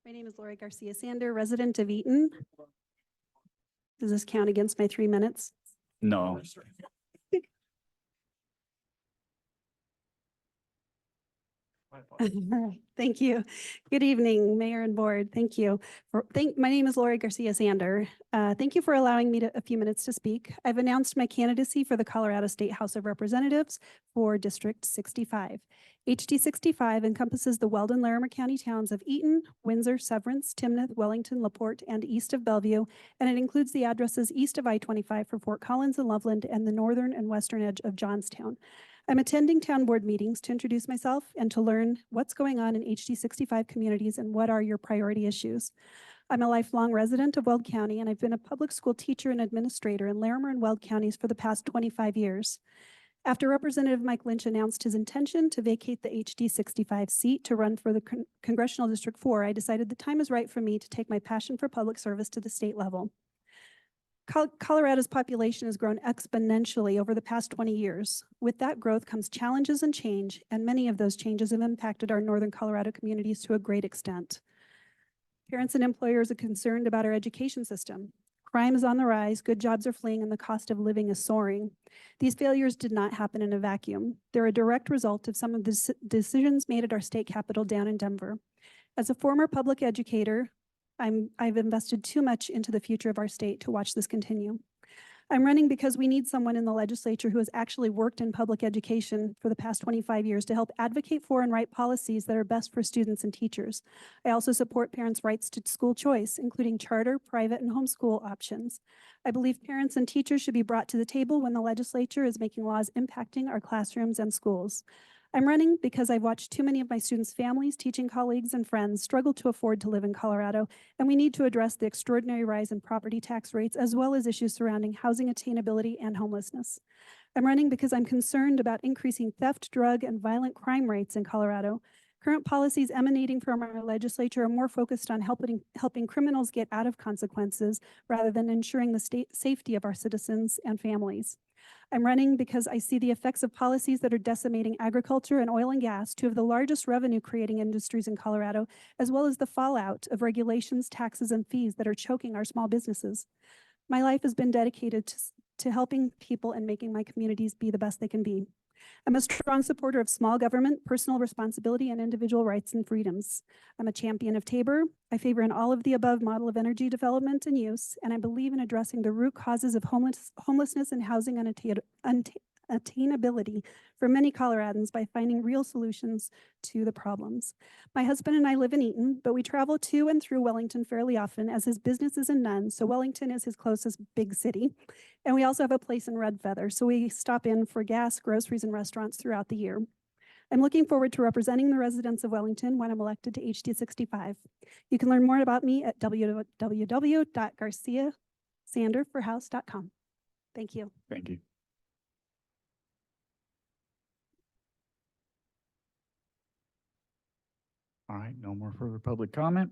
My name is Lori Garcia Sander, resident of Eaton. Does this count against my 3 minutes? No. Thank you. Good evening, Mayor and Board. Thank you. My name is Lori Garcia Sander. Thank you for allowing me a few minutes to speak. I've announced my candidacy for the Colorado State House of Representatives for District 65. HD 65 encompasses the Weldon-Larimer County towns of Eaton, Windsor, Severance, Timnath, Wellington, LaPorte, and east of Bellevue, and it includes the addresses east of I-25 for Fort Collins and Loveland and the northern and western edge of Johnstown. I'm attending town board meetings to introduce myself and to learn what's going on in HD 65 communities and what are your priority issues. I'm a lifelong resident of Weld County, and I've been a public school teacher and administrator in Larimer and Weld counties for the past 25 years. After Representative Mike Lynch announced his intention to vacate the HD 65 seat to run for the Congressional District 4, I decided the time is right for me to take my passion for public service to the state level. Colorado's population has grown exponentially over the past 20 years. With that growth comes challenges and change, and many of those changes have impacted our northern Colorado communities to a great extent. Parents and employers are concerned about our education system. Crime is on the rise, good jobs are fleeing, and the cost of living is soaring. These failures did not happen in a vacuum. They're a direct result of some of the decisions made at our state capitol down in Denver. As a former public educator, I've invested too much into the future of our state to watch this continue. I'm running because we need someone in the legislature who has actually worked in public education for the past 25 years to help advocate for and write policies that are best for students and teachers. I also support parents' rights to school choice, including charter, private, and homeschool options. I believe parents and teachers should be brought to the table when the legislature is making laws impacting our classrooms and schools. I'm running because I've watched too many of my students' families, teaching colleagues, and friends struggle to afford to live in Colorado, and we need to address the extraordinary rise in property tax rates as well as issues surrounding housing attainability and homelessness. I'm running because I'm concerned about increasing theft, drug, and violent crime rates in Colorado. Current policies emanating from our legislature are more focused on helping criminals get out of consequences rather than ensuring the safety of our citizens and families. I'm running because I see the effects of policies that are decimating agriculture and oil and gas, two of the largest revenue-creating industries in Colorado, as well as the fallout of regulations, taxes, and fees that are choking our small businesses. My life has been dedicated to helping people and making my communities be the best they can be. I'm a strong supporter of small government, personal responsibility, and individual rights and freedoms. I'm a champion of Tabor. I favor an all-of-the-above model of energy development and use, and I believe in addressing the root causes of homelessness and housing attainability for many Coloradans by finding real solutions to the problems. My husband and I live in Eaton, but we travel to and through Wellington fairly often as his business is in Nunn, so Wellington is his closest big city. And we also have a place in Red Feather, so we stop in for gas, groceries, and restaurants throughout the year. I'm looking forward to representing the residents of Wellington when I'm elected to HD 65. You can learn more about me at www.garciasanderforhouse.com. Thank you. Thank you. All right, no more further public comment.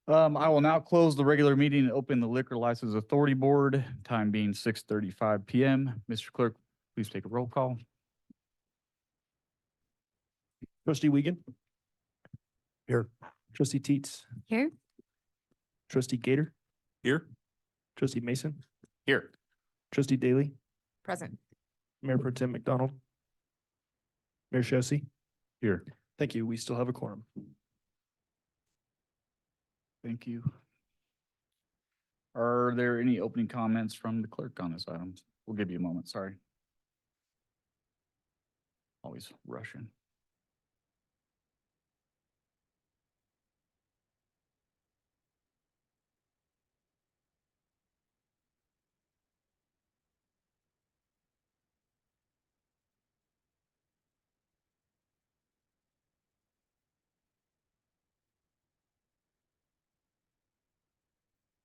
I will now close the regular meeting and open the Liquor License Authority Board, time being 6:35 p.m. Mr. Clerk, please take a roll call. Trustee Wiegand. Here. Trustee Teets. Here. Trustee Gator. Here. Trustee Mason. Here. Trustee Daly. Present. Mayor Pro Tem McDonald. Mayor Shosse. Here. Thank you. We still have a quorum. Thank you. Are there any opening comments from the clerk on this item? We'll give you a moment, sorry. Always rushing.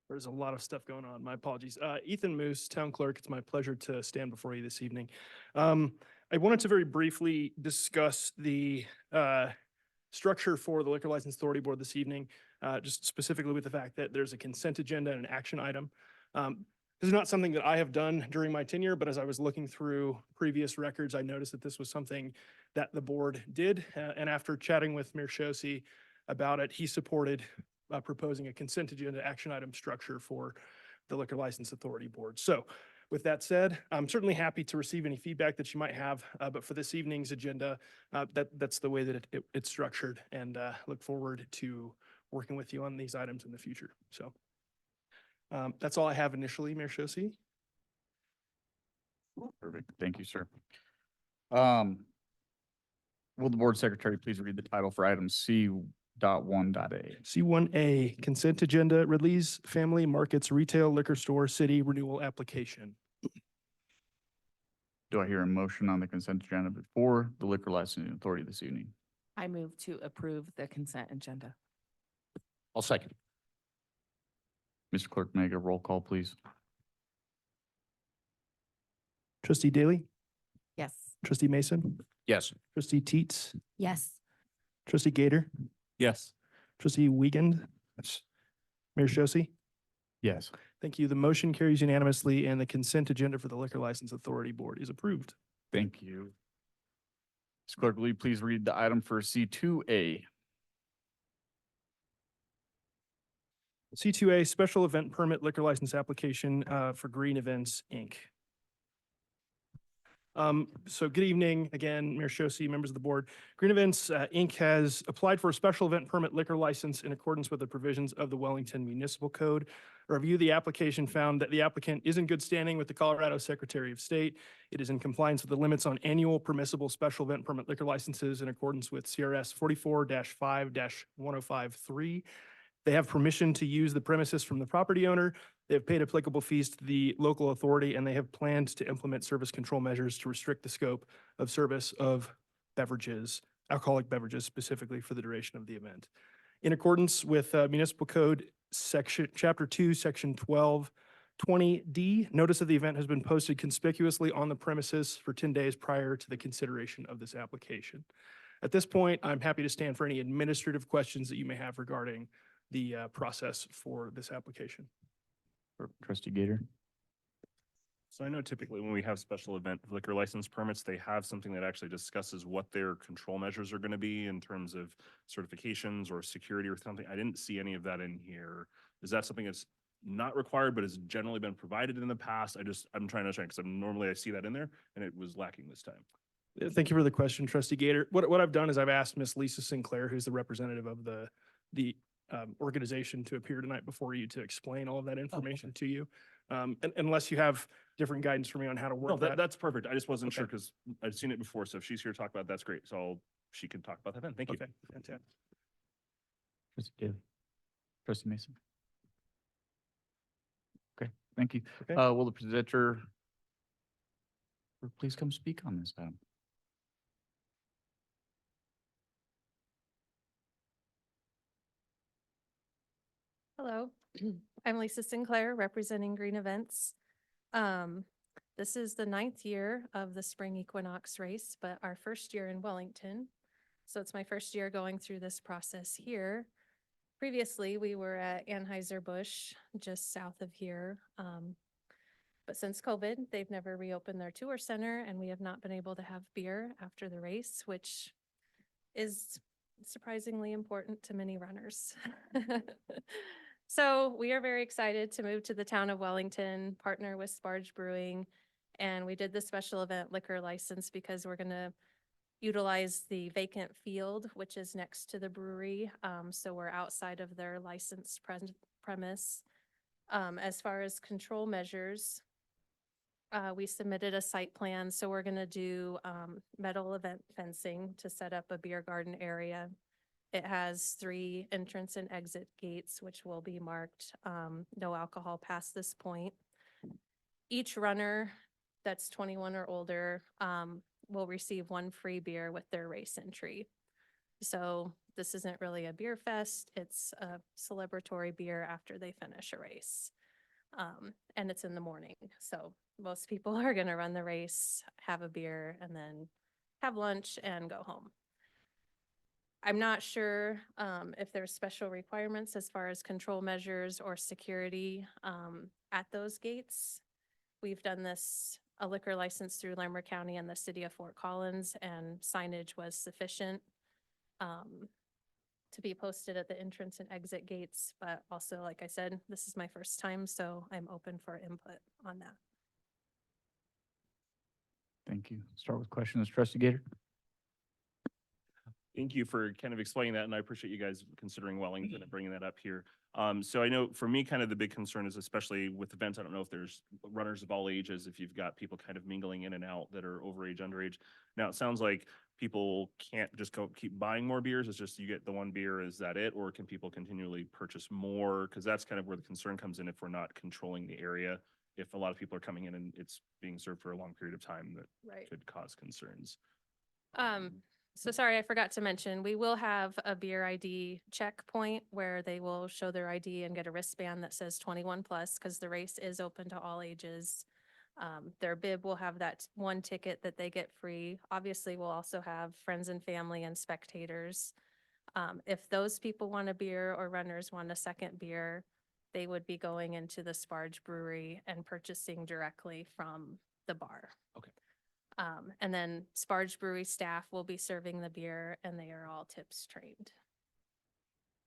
There's a lot of stuff going on. My apologies. Ethan Muhs, Town Clerk. It's my pleasure to stand before you this evening. I wanted to very briefly discuss the structure for the Liquor License Authority Board this evening, just specifically with the fact that there's a consent agenda and an action item. This is not something that I have done during my tenure, but as I was looking through previous records, I noticed that this was something that the board did. And after chatting with Mayor Shosse, about it. He supported proposing a consent agenda action item structure for the Liquor License Authority Board. So with that said, I'm certainly happy to receive any feedback that you might have, but for this evening's agenda, that's the way that it's structured, and look forward to working with you on these items in the future. So that's all I have initially, Mayor Shosse. Perfect. Thank you, sir. Will the board secretary please read the title for item C.1.a? C1A, consent agenda, Ridley's Family Markets Retail Liquor Store City Renewal Application. Do I hear a motion on the consent agenda before the liquor licensing authority this evening? I move to approve the consent agenda. I'll second. Mr. Clerk, make a roll call, please. Trustee Daly, Yes. Trustee Mason, Yes. Trustee Teets, Yes. Trustee Gator, Yes. Trustee Wiegand, Mayor Shosse. Yes. Thank you. The motion carries unanimously, and the consent agenda for the Liquor License Authority Board is approved. Thank you. Mr. Clerk, will you please read the item for C2A? C2A, Special Event Permit Liquor License Application for Green Events, Inc. So good evening again, Mayor Shosse, members of the board. Green Events, Inc. has applied for a special event permit liquor license in accordance with the provisions of the Wellington Municipal Code. A review of the application found that the applicant is in good standing with the Colorado Secretary of State. It is in compliance with the limits on annual permissible special event permit liquor licenses in accordance with CRS 44-5-1053. They have permission to use the premises from the property owner. They have paid applicable fees to the local authority, and they have planned to implement service control measures to restrict the scope of service of beverages, alcoholic beverages specifically for the duration of the event. In accordance with Municipal Code Chapter 2, Section 1220D, notice of the event has been posted conspicuously on the premises for 10 days prior to the consideration of this application. At this point, I'm happy to stand for any administrative questions that you may have regarding the process for this application. Trustee Gator? So I know typically when we have special event liquor license permits, they have something that actually discusses what their control measures are going to be in terms of certifications or security or something. I didn't see any of that in here. Is that something that's not required, but has generally been provided in the past? I'm trying to understand because normally I see that in there and it was lacking this time. Thank you for the question, Trustee Gator. What I've done is I've asked Miss Lisa Sinclair, who's the representative of the organization, to appear tonight before you to explain all of that information to you. Unless you have different guidance for me on how to No, work that. that's perfect. I just wasn't sure Okay. because I've seen it before. So if she's here to talk about it, that's great. So she can talk about that then. Thank you. Okay, fantastic. Trustee Daly? Trustee Mason? Okay, thank you. Okay. Will the presenter please come speak on this item? Hello, I'm Lisa Sinclair, representing Green Events. This is the 9th year of the spring equinox race, but our first year in Wellington. So it's my first year going through this process here. Previously, we were at Anheuser-Busch, just south of here. But since COVID, they've never reopened their tour center, and we have not been able to have beer after the race, which is surprisingly important to many runners. So we are very excited to move to the town of Wellington, partner with Sparge Brewing. And we did the special event liquor license because we're going to utilize the vacant field, which is next to the brewery. So we're outside of their licensed premise. As far as control measures, we submitted a site plan. So we're going to do metal event fencing to set up a beer garden area. It has 3 entrance and exit gates, which will be marked no alcohol past this point. Each runner that's 21 or older will receive 1 free beer with their race entry. So this isn't really a beer fest. It's a celebratory beer after they finish a race. And it's in the morning. So most people are going to run the race, have a beer, and then have lunch and go home. I'm not sure if there's special requirements as far as control measures or security at those gates. We've done a liquor license through Larimer County and the city of Fort Collins, and signage was sufficient. to be posted at the entrance and exit gates. But also, like I said, this is my first time, so I'm open for input on that. Thank you. Start with questions. Trustee Gator? Thank you for kind of explaining that, and I appreciate you guys considering Wellington and bringing that up here. So I know for me, kind of the big concern is, especially with events, I don't know if there's runners of all ages, if you've got people kind of mingling in and out that are overage, underage. Now, it sounds like people can't just go keep buying more beers. It's just you get the one beer, is that it? Or can people continually purchase more? Because that's kind of where the concern comes in if we're not controlling the area. If a lot of people are coming in and it's being served for a long period of time, that Right. could cause concerns. So sorry, I forgot to mention, we will have a beer ID checkpoint where they will show their ID and get a wristband that says 21 plus, because the race is open to all ages. Their bib will have that one ticket that they get free. Obviously, we'll also have friends and family and spectators. If those people want a beer or runners want a second beer, they would be going into the Sparge Brewery and purchasing directly from the bar. Okay. And then Sparge Brewery staff will be serving the beer, and they are all tips trained.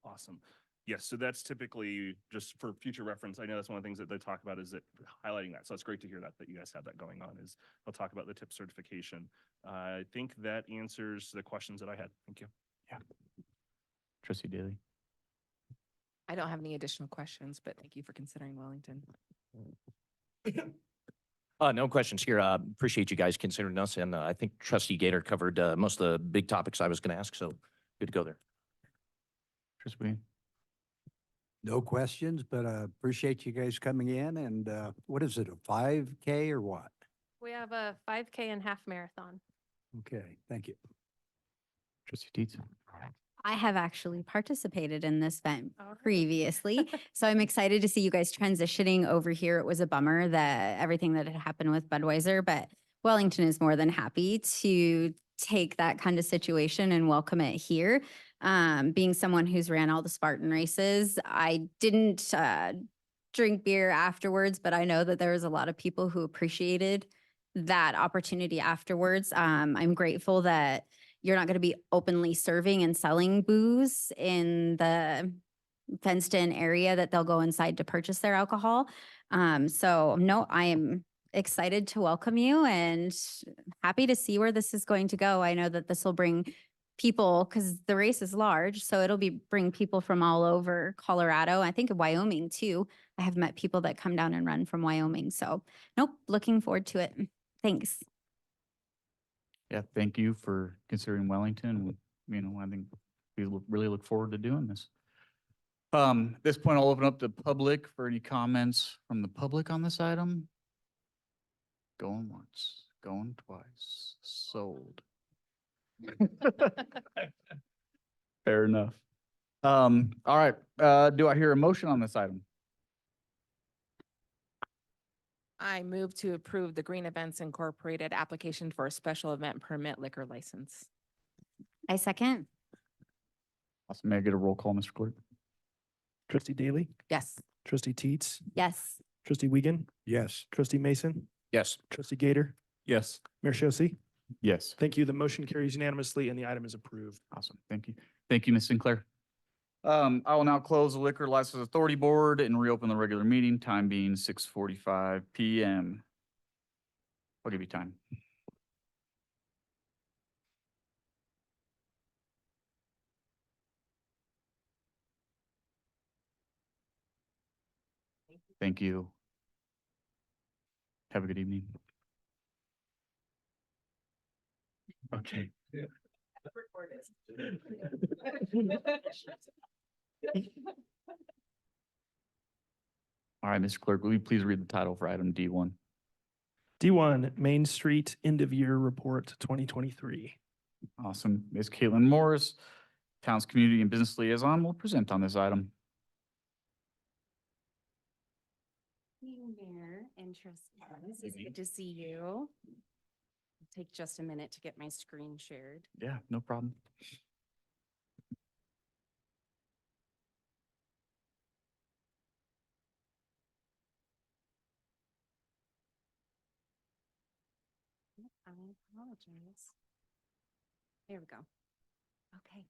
Awesome. Yes, so that's typically, just for future reference, I know that's one of the things that they talk about, is that highlighting that. So it's great to hear that you guys have that going on, is they'll talk about the tip certification. I think that answers the questions that I had. Thank you. Trustee Daly? I don't have any additional questions, but thank you for considering Wellington. No questions here. Appreciate you guys considering us, and I think Trustee Gator covered most of the big topics I was going to ask, so good to go there. Trustee Williams? No questions, but appreciate you guys coming in. And what is it, a 5K or what? We have a 5K and half marathon. Okay, thank you. Trustee Teets? I have actually participated in this event All right. previously, so I'm excited to see you guys transitioning over here. It was a bummer that everything that had happened with Budweiser, but Wellington is more than happy to take that kind of situation and welcome it here. Being someone who's ran all the Spartan races, I didn't drink beer afterwards, but I know that there was a lot of people who appreciated that opportunity afterwards. I'm grateful that you're not going to be openly serving and selling booze in the fenced-in area, that they'll go inside to purchase their alcohol. So no, I am excited to welcome you and happy to see where this is going to go. I know that this will bring people, because the race is large, so it'll bring people from all over Colorado. I think of Wyoming too. I have met people that come down and run from Wyoming. So nope, looking forward to it. Thanks. Yeah, thank you for considering Wellington. I think we really look forward to doing this. At this point, I'll open up the public for any comments from the public on this item. Going once, going twice, sold. Fair enough. All right, do I hear a motion on this item? I move to approve the Green Events Incorporated application for a special event permit liquor license. I second. Awesome. May I get a roll call, Mr. Clerk? Trustee Daly, Yes. trustee Teets, Yes. trustee Wiegand, Yes. trustee Mason, Yes. trustee Gator, Yes. Mayor Shosse. Yes. Thank you. The motion carries unanimously and the item is approved. Awesome. Thank you. Thank you, Ms. Sinclair. I will now close the Liquor License Authority Board and reopen the regular meeting, time being 6:45 PM. I'll give you time. Thank you. Have a good evening. Okay. All right, Mr. Clerk, will you please read the title for item D1? D1, Main Street End of Year Report 2023. Awesome. Ms. Caitlin Morris, Town's Community and Business Liaison, will present on this item. Mayor and trustees, it's good to see you. It'll take just a minute to get my screen shared. Yeah, no problem. I apologize. There we go. Okay.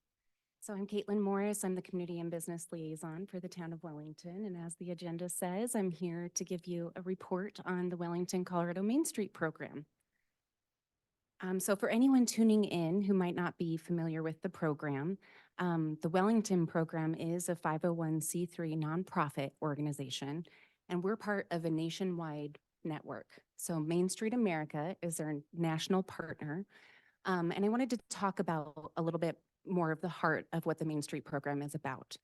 So I'm Caitlin Morris. I'm the Community and Business Liaison for the town of Wellington. And as the agenda says, I'm here to give you a report on the Wellington, Colorado Main Street program. So for anyone tuning in who might not be familiar with the program, the Wellington program is a 501c3 nonprofit organization, and we're part of a nationwide network. So Main Street America is our national partner. And I wanted to talk about a little bit more of the heart of what the Main Street program is about.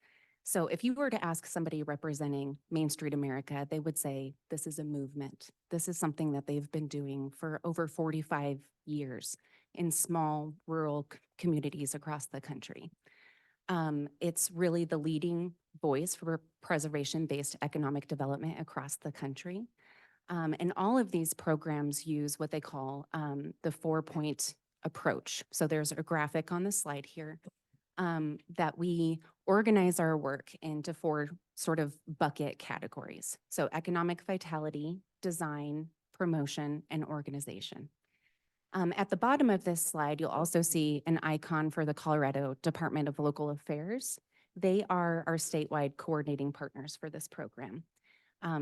So if you were to ask somebody representing Main Street America, they would say, this is a movement. This is something that they've been doing for over 45 years in small rural communities across the country. It's really the leading voice for preservation-based economic development across the country. And all of these programs use what they call the 4-point approach. So there's a graphic on the slide here that we organize our work into 4 sort of bucket categories. So economic vitality, design, promotion, and organization. At the bottom of this slide, you'll also see an icon for the Colorado Department of Local Affairs. They are our statewide coordinating partners for this program.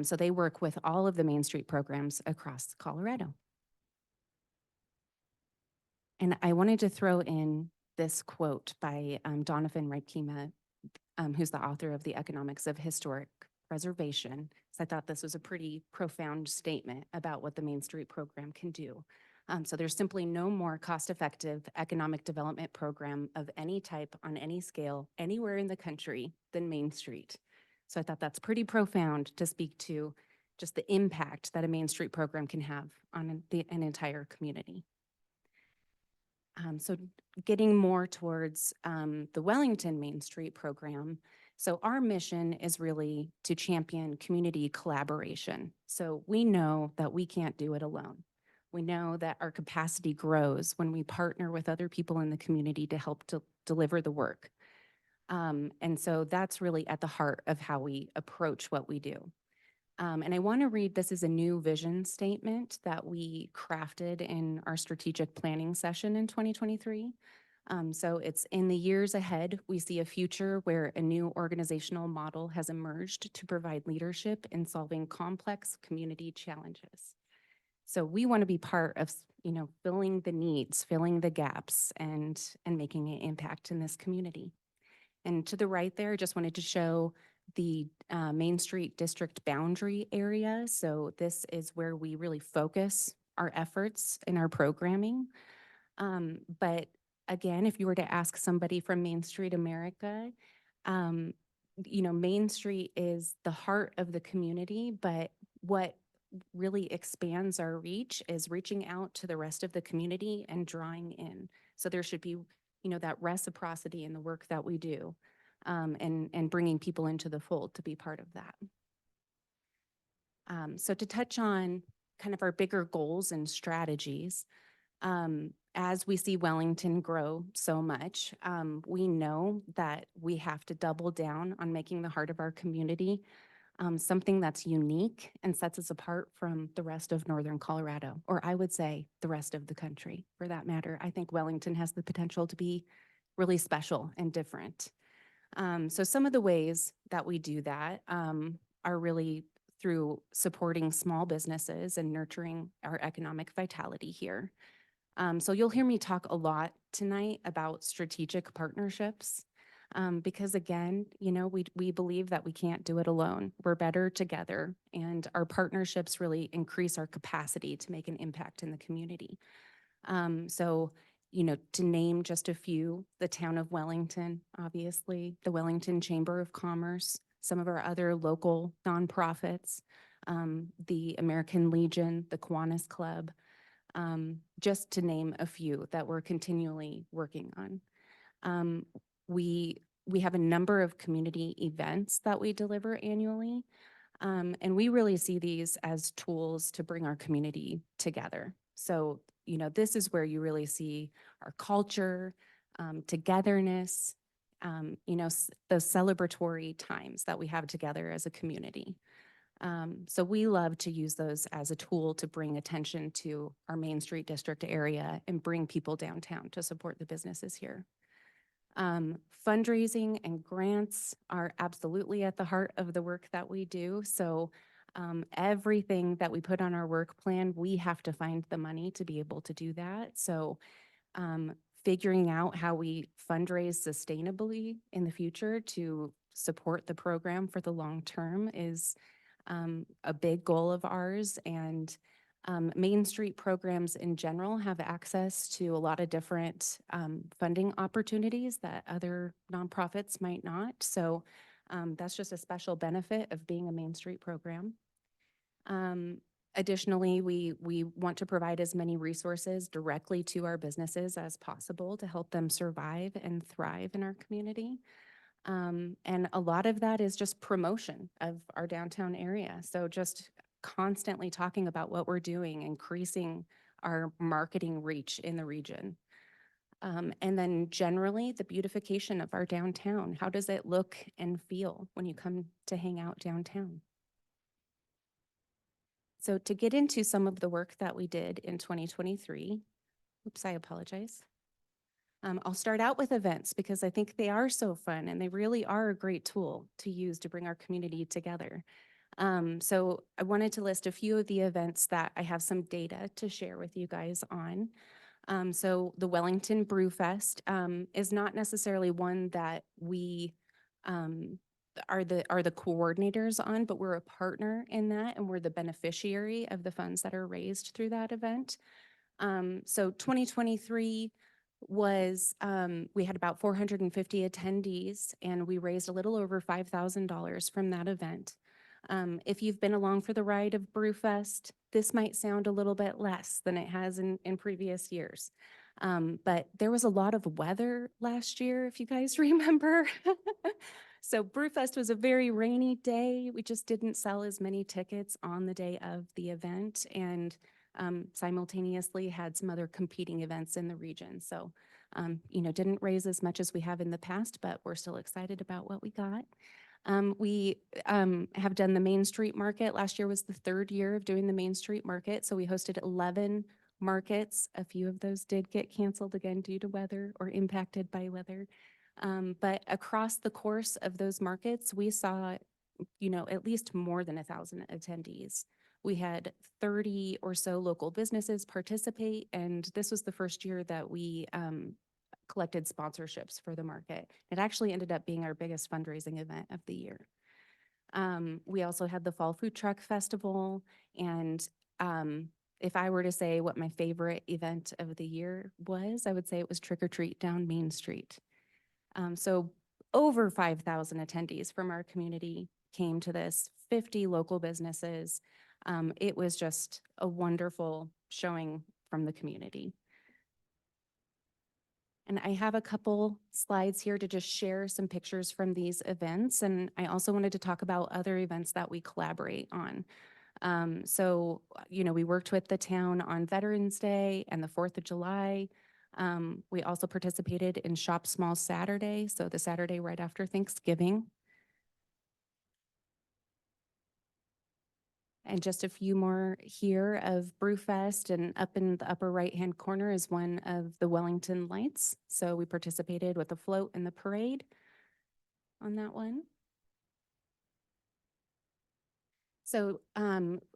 So they work with all of the Main Street programs across Colorado. And I wanted to throw in this quote by Donovan Ripkema, who's the author of The Economics of Historic Preservation. So I thought this was a pretty profound statement about what the Main Street program can do. So there's simply no more cost-effective economic development program of any type on any scale anywhere in the country than Main Street. So I thought that's pretty profound to speak to just the impact that a Main Street program can have on an entire community. So getting more towards the Wellington Main Street program. So our mission is really to champion community collaboration. So we know that we can't do it alone. We know that our capacity grows when we partner with other people in the community to help to deliver the work. And so that's really at the heart of how we approach what we do. And I want to read, this is a new vision statement that we crafted in our strategic planning session in 2023. So it's in the years ahead, we see a future where a new organizational model has emerged to provide leadership in solving complex community challenges. So we want to be part of, filling the needs, filling the gaps, and making an impact in this community. And to the right there, just wanted to show the Main Street district boundary area. So this is where we really focus our efforts in our programming. But again, if you were to ask somebody from Main Street America, Main Street is the heart of the community, but what really expands our reach is reaching out to the rest of the community and drawing in. So there should be, that reciprocity in the work that we do. And bringing people into the fold to be part of that. So to touch on kind of our bigger goals and strategies, as we see Wellington grow so much, we know that we have to double down on making the heart of our community something that's unique and sets us apart from the rest of Northern Colorado, or I would say the rest of the country for that matter. I think Wellington has the potential to be really special and different. So some of the ways that we do that are really through supporting small businesses and nurturing our economic vitality here. So you'll hear me talk a lot tonight about strategic partnerships because again, we believe that we can't do it alone. We're better together, and our partnerships really increase our capacity to make an impact in the community. To name just a few, the town of Wellington, obviously, the Wellington Chamber of Commerce, some of our other local nonprofits, the American Legion, the Kiwanis Club, just to name a few that we're continually working on. We have a number of community events that we deliver annually, and we really see these as tools to bring our community together. So this is where you really see our culture, togetherness, those celebratory times that we have together as a community. So we love to use those as a tool to bring attention to our Main Street district area and bring people downtown to support the businesses here. Fundraising and grants are absolutely at the heart of the work that we do. So everything that we put on our work plan, we have to find the money to be able to do that. So figuring out how we fundraise sustainably in the future to support the program for the long term is a big goal of ours. And Main Street programs in general have access to a lot of different funding opportunities that other nonprofits might not. So that's just a special benefit of being a Main Street program. Additionally, we want to provide as many resources directly to our businesses as possible to help them survive and thrive in our community. And a lot of that is just promotion of our downtown area. So just constantly talking about what we're doing, increasing our marketing reach in the region. And then generally the beautification of our downtown. How does it look and feel when you come to hang out downtown? So to get into some of the work that we did in 2023, oops, I apologize. I'll start out with events because I think they are so fun and they really are a great tool to use to bring our community together. So I wanted to list a few of the events that I have some data to share with you guys on. So the Wellington Brew Fest is not necessarily one that we are the coordinators on, but we're a partner in that and we're the beneficiary of the funds that are raised through that event. So 2023 was, we had about 450 attendees and we raised a little over $5,000 from that event. If you've been along for the ride of Brewfest, this might sound a little bit less than it has in previous years. But there was a lot of weather last year, if you guys remember. So Brewfest was a very rainy day. We just didn't sell as many tickets on the day of the event and simultaneously had some other competing events in the region. So, didn't raise as much as we have in the past, but we're still excited about what we got. We have done the Main Street Market. Last year was the third year of doing the Main Street Market. So we hosted 11 markets. A few of those did get canceled again due to weather or impacted by weather. But across the course of those markets, we saw, at least more than 1,000 attendees. We had 30 or so local businesses participate, and this was the first year that we collected sponsorships for the market. It actually ended up being our biggest fundraising event of the year. We also had the Fall Food Truck Festival, and if I were to say what my favorite event of the year was, I would say it was Trick or Treat down Main Street. So over 5,000 attendees from our community came to this, 50 local businesses. It was just a wonderful showing from the community. And I have a couple slides here to just share some pictures from these events. And I also wanted to talk about other events that we collaborate on. So, we worked with the town on Veterans Day and the 4th of July. We also participated in Shop Small Saturday, so the Saturday right after Thanksgiving. And just a few more here of Brewfest, and up in the upper right-hand corner is one of the Wellington lights. So we participated with the float and the parade on that one. So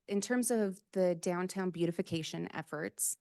in terms of the downtown beautification efforts,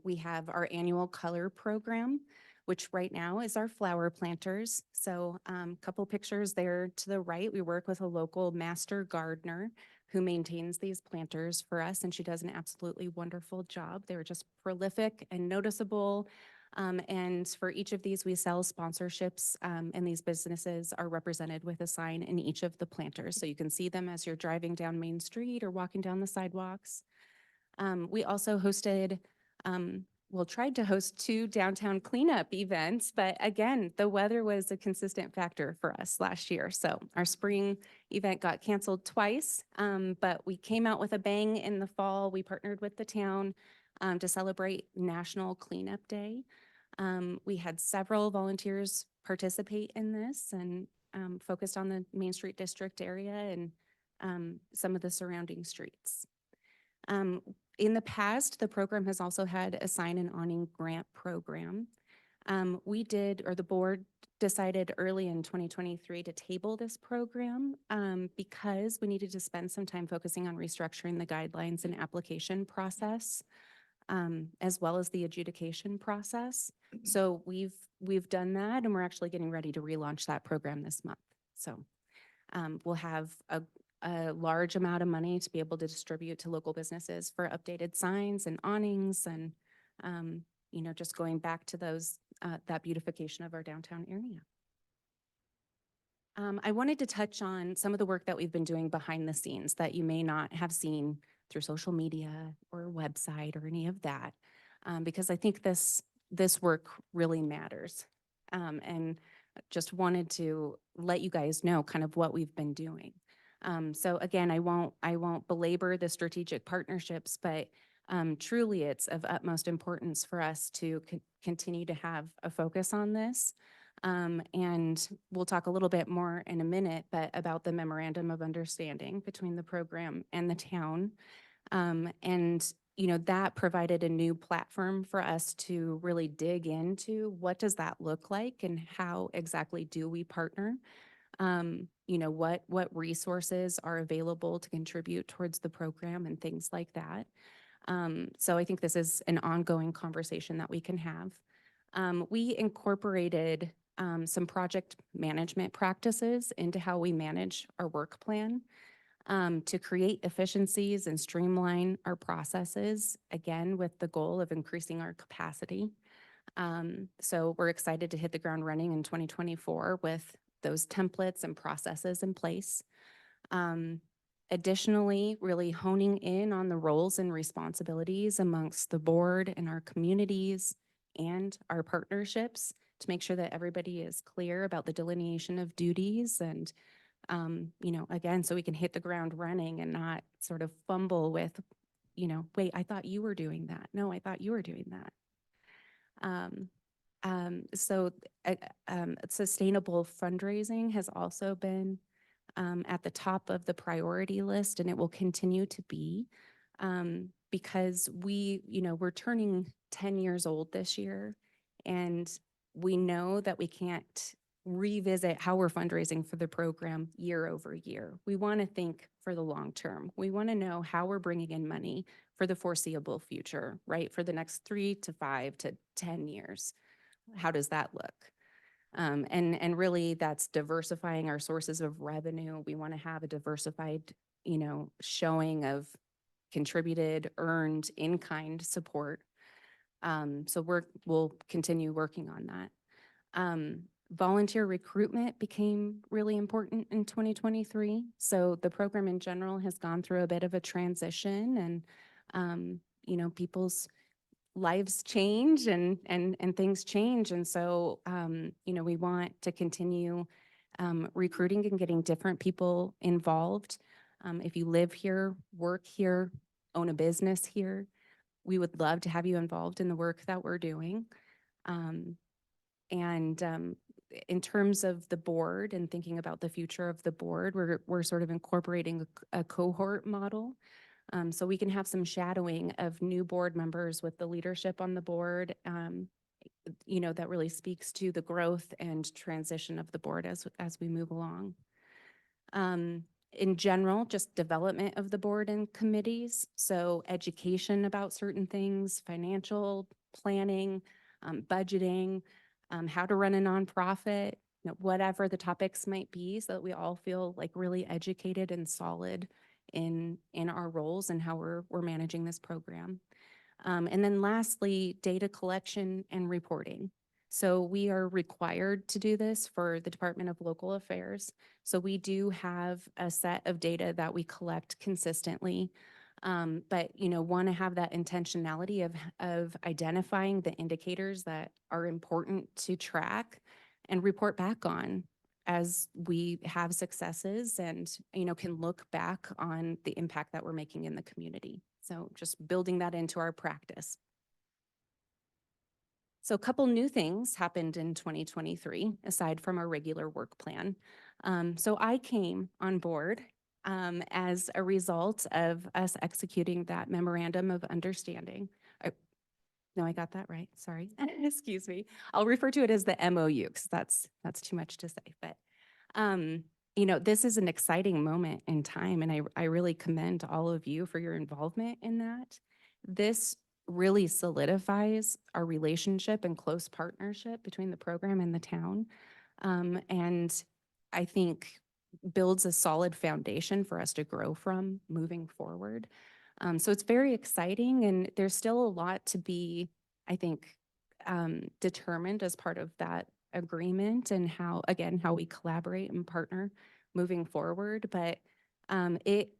we have our annual color program, which right now is our flower planters. So a couple pictures there to the right, we work with a local master gardener who maintains these planters for us, and she does an absolutely wonderful job. They're just prolific and noticeable. And for each of these, we sell sponsorships, and these businesses are represented with a sign in each of the planters. So you can see them as you're driving down Main Street or walking down the sidewalks. We also hosted, tried to host 2 downtown cleanup events, but again, the weather was a consistent factor for us last year. So our spring event got canceled twice, but we came out with a bang in the fall. We partnered with the town to celebrate National Cleanup Day. We had several volunteers participate in this and focused on the Main Street District area and some of the surrounding streets. In the past, the program has also had a sign and awning grant program. The board decided early in 2023 to table this program because we needed to spend some time focusing on restructuring the guidelines and application process, as well as the adjudication process. So we've done that, and we're actually getting ready to relaunch that program this month. So we'll have a large amount of money to be able to distribute to local businesses for updated signs and awnings and, just going back to those, that beautification of our downtown area. I wanted to touch on some of the work that we've been doing behind the scenes that you may not have seen through social media or website or any of that, because I think this work really matters. And just wanted to let you guys know kind of what we've been doing. So again, I won't belabor the strategic partnerships, but truly it's of utmost importance for us to continue to have a focus on this. And we'll talk a little bit more in a minute, but about the memorandum of understanding between the program and the town. That provided a new platform for us to really dig into what does that look like and how exactly do we partner? What resources are available to contribute towards the program and things like that. So I think this is an ongoing conversation that we can have. We incorporated some project management practices into how we manage our work plan to create efficiencies and streamline our processes, again, with the goal of increasing our capacity. So we're excited to hit the ground running in 2024 with those templates and processes in place. Additionally, really honing in on the roles and responsibilities amongst the board and our communities and our partnerships to make sure that everybody is clear about the delineation of duties and, again, so we can hit the ground running and not sort of fumble with, wait, I thought you were doing that. No, I thought you were doing that. Sustainable fundraising has also been at the top of the priority list, and it will continue to be because we're turning 10 years old this year, and we know that we can't revisit how we're fundraising for the program year over year. We want to think for the long term. We want to know how we're bringing in money for the foreseeable future, right? For the next 3 to 5 to 10 years. How does that look? And really that's diversifying our sources of revenue. We want to have a diversified, showing of contributed, earned, in-kind support. So we'll continue working on that. Volunteer recruitment became really important in 2023. So the program in general has gone through a bit of a transition, and people's lives change and things change. And so, we want to continue recruiting and getting different people involved. If you live here, work here, own a business here, we would love to have you involved in the work that we're doing. In terms of the board and thinking about the future of the board, we're sort of incorporating a cohort model. So we can have some shadowing of new board members with the leadership on the board, that really speaks to the growth and transition of the board as we move along. In general, just development of the board and committees. So education about certain things, financial planning, budgeting, how to run a nonprofit, whatever the topics might be, so that we all feel like really educated and solid in our roles and how we're managing this program. And then lastly, data collection and reporting. So we are required to do this for the Department of Local Affairs. So we do have a set of data that we collect consistently, but want to have that intentionality of identifying the indicators that are important to track and report back on as we have successes and, can look back on the impact that we're making in the community. So just building that into our practice. So a couple new things happened in 2023, aside from our regular work plan. So I came on board as a result of us executing that memorandum of understanding. No, I got that right. Sorry. Excuse me. I'll refer to it as the MOU because that's too much to say. But you know, this is an exciting moment in time, and I really commend all of you for your involvement in that. This really solidifies our relationship and close partnership between the program and the town. And I think builds a solid foundation for us to grow from moving forward. So it's very exciting, and there's still a lot to be, I think, determined as part of that agreement and how, again, how we collaborate and partner moving forward. But it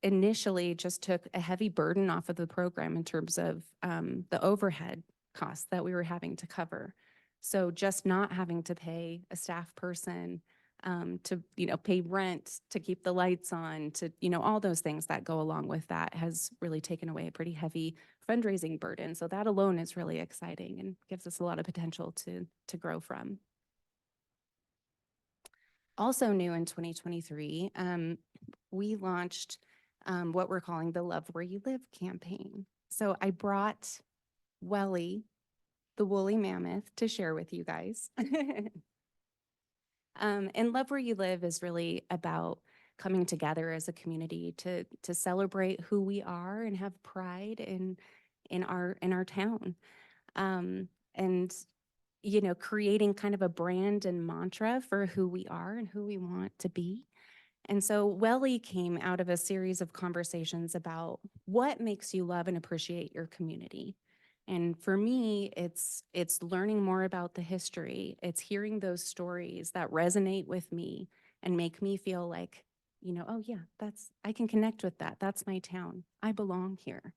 initially just took a heavy burden off of the program in terms of the overhead costs that we were having to cover. So just not having to pay a staff person to, you know, pay rent, to keep the lights on, to, you know, all those things that go along with that has really taken away a pretty heavy fundraising burden. So that alone is really exciting and gives us a lot of potential to grow from. Also new in 2023, we launched what we're calling the Love Where You Live campaign. So I brought Welly, the woolly mammoth, to share with you guys. And Love Where You Live is really about coming together as a community to celebrate who we are and have pride in our town. And you know, creating kind of a brand and mantra for who we are and who we want to be. And so Welly came out of a series of conversations about what makes you love and appreciate your community. And for me, it's learning more about the history. It's hearing those stories that resonate with me and make me feel like, you know, oh yeah, I can connect with that. That's my town. I belong here.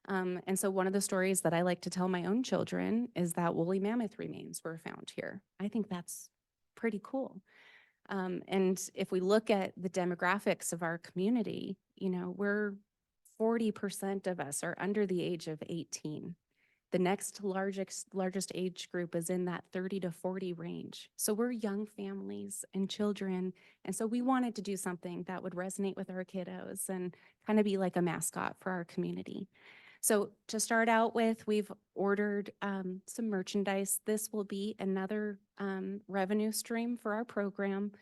And so one of the stories that I like to tell my own children is that woolly mammoth remains were found here. I think that's pretty cool. And if we look at the demographics of our community, you know, 40% of us are under the age of 18. The next largest age group is in that 30 to 40 range. So we're young families and children. And so we wanted to do something that would resonate with our kiddos and kind of be like a mascot for our community. So to start out with, we've ordered some merchandise. This will be another revenue stream for our program.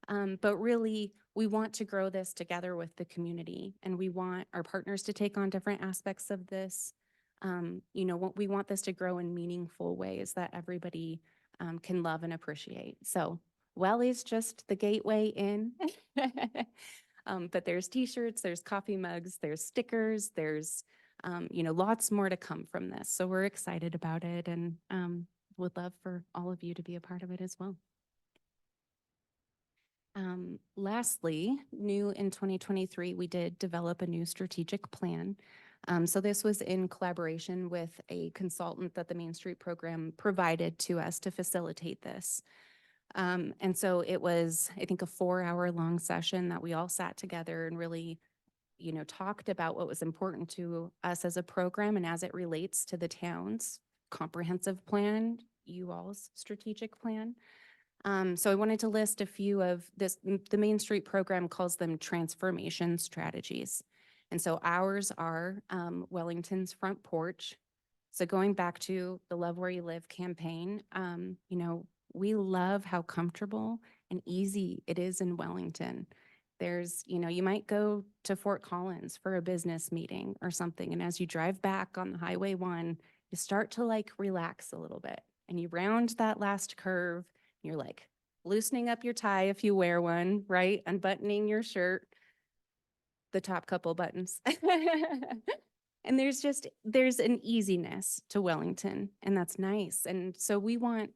But really, we want to grow this together with the community, and we want our partners to take on different aspects of this. You know, we want this to grow in meaningful ways that everybody can love and appreciate. So Welly's just the gateway in. But there's t-shirts, there's coffee mugs, there's stickers, there's you know, lots more to come from this. So we're excited about it, and would love for all of you to be a part of it as well. Lastly, new in 2023, we did develop a new strategic plan. So this was in collaboration with a consultant that the Main Street program provided to us to facilitate this. And so it was, I think, a 4-hour-long session that we all sat together and really, you know, talked about what was important to us as a program and as it relates to the town's comprehensive plan, you all's strategic plan. So I wanted to list a few of this. The Main Street program calls them transformation strategies. And so ours are Wellington's front porch. So going back to the Love Where You Live campaign, you know, we love how comfortable and easy it is in Wellington. There's, you know, you might go to Fort Collins for a business meeting or something, and as you drive back on the Highway 1, you start to like relax a little bit, and you round that last curve, and you're like loosening up your tie if you wear one, right? Unbuttoning your shirt, the top couple buttons. And there's an easiness to Wellington, and that's nice. And so we want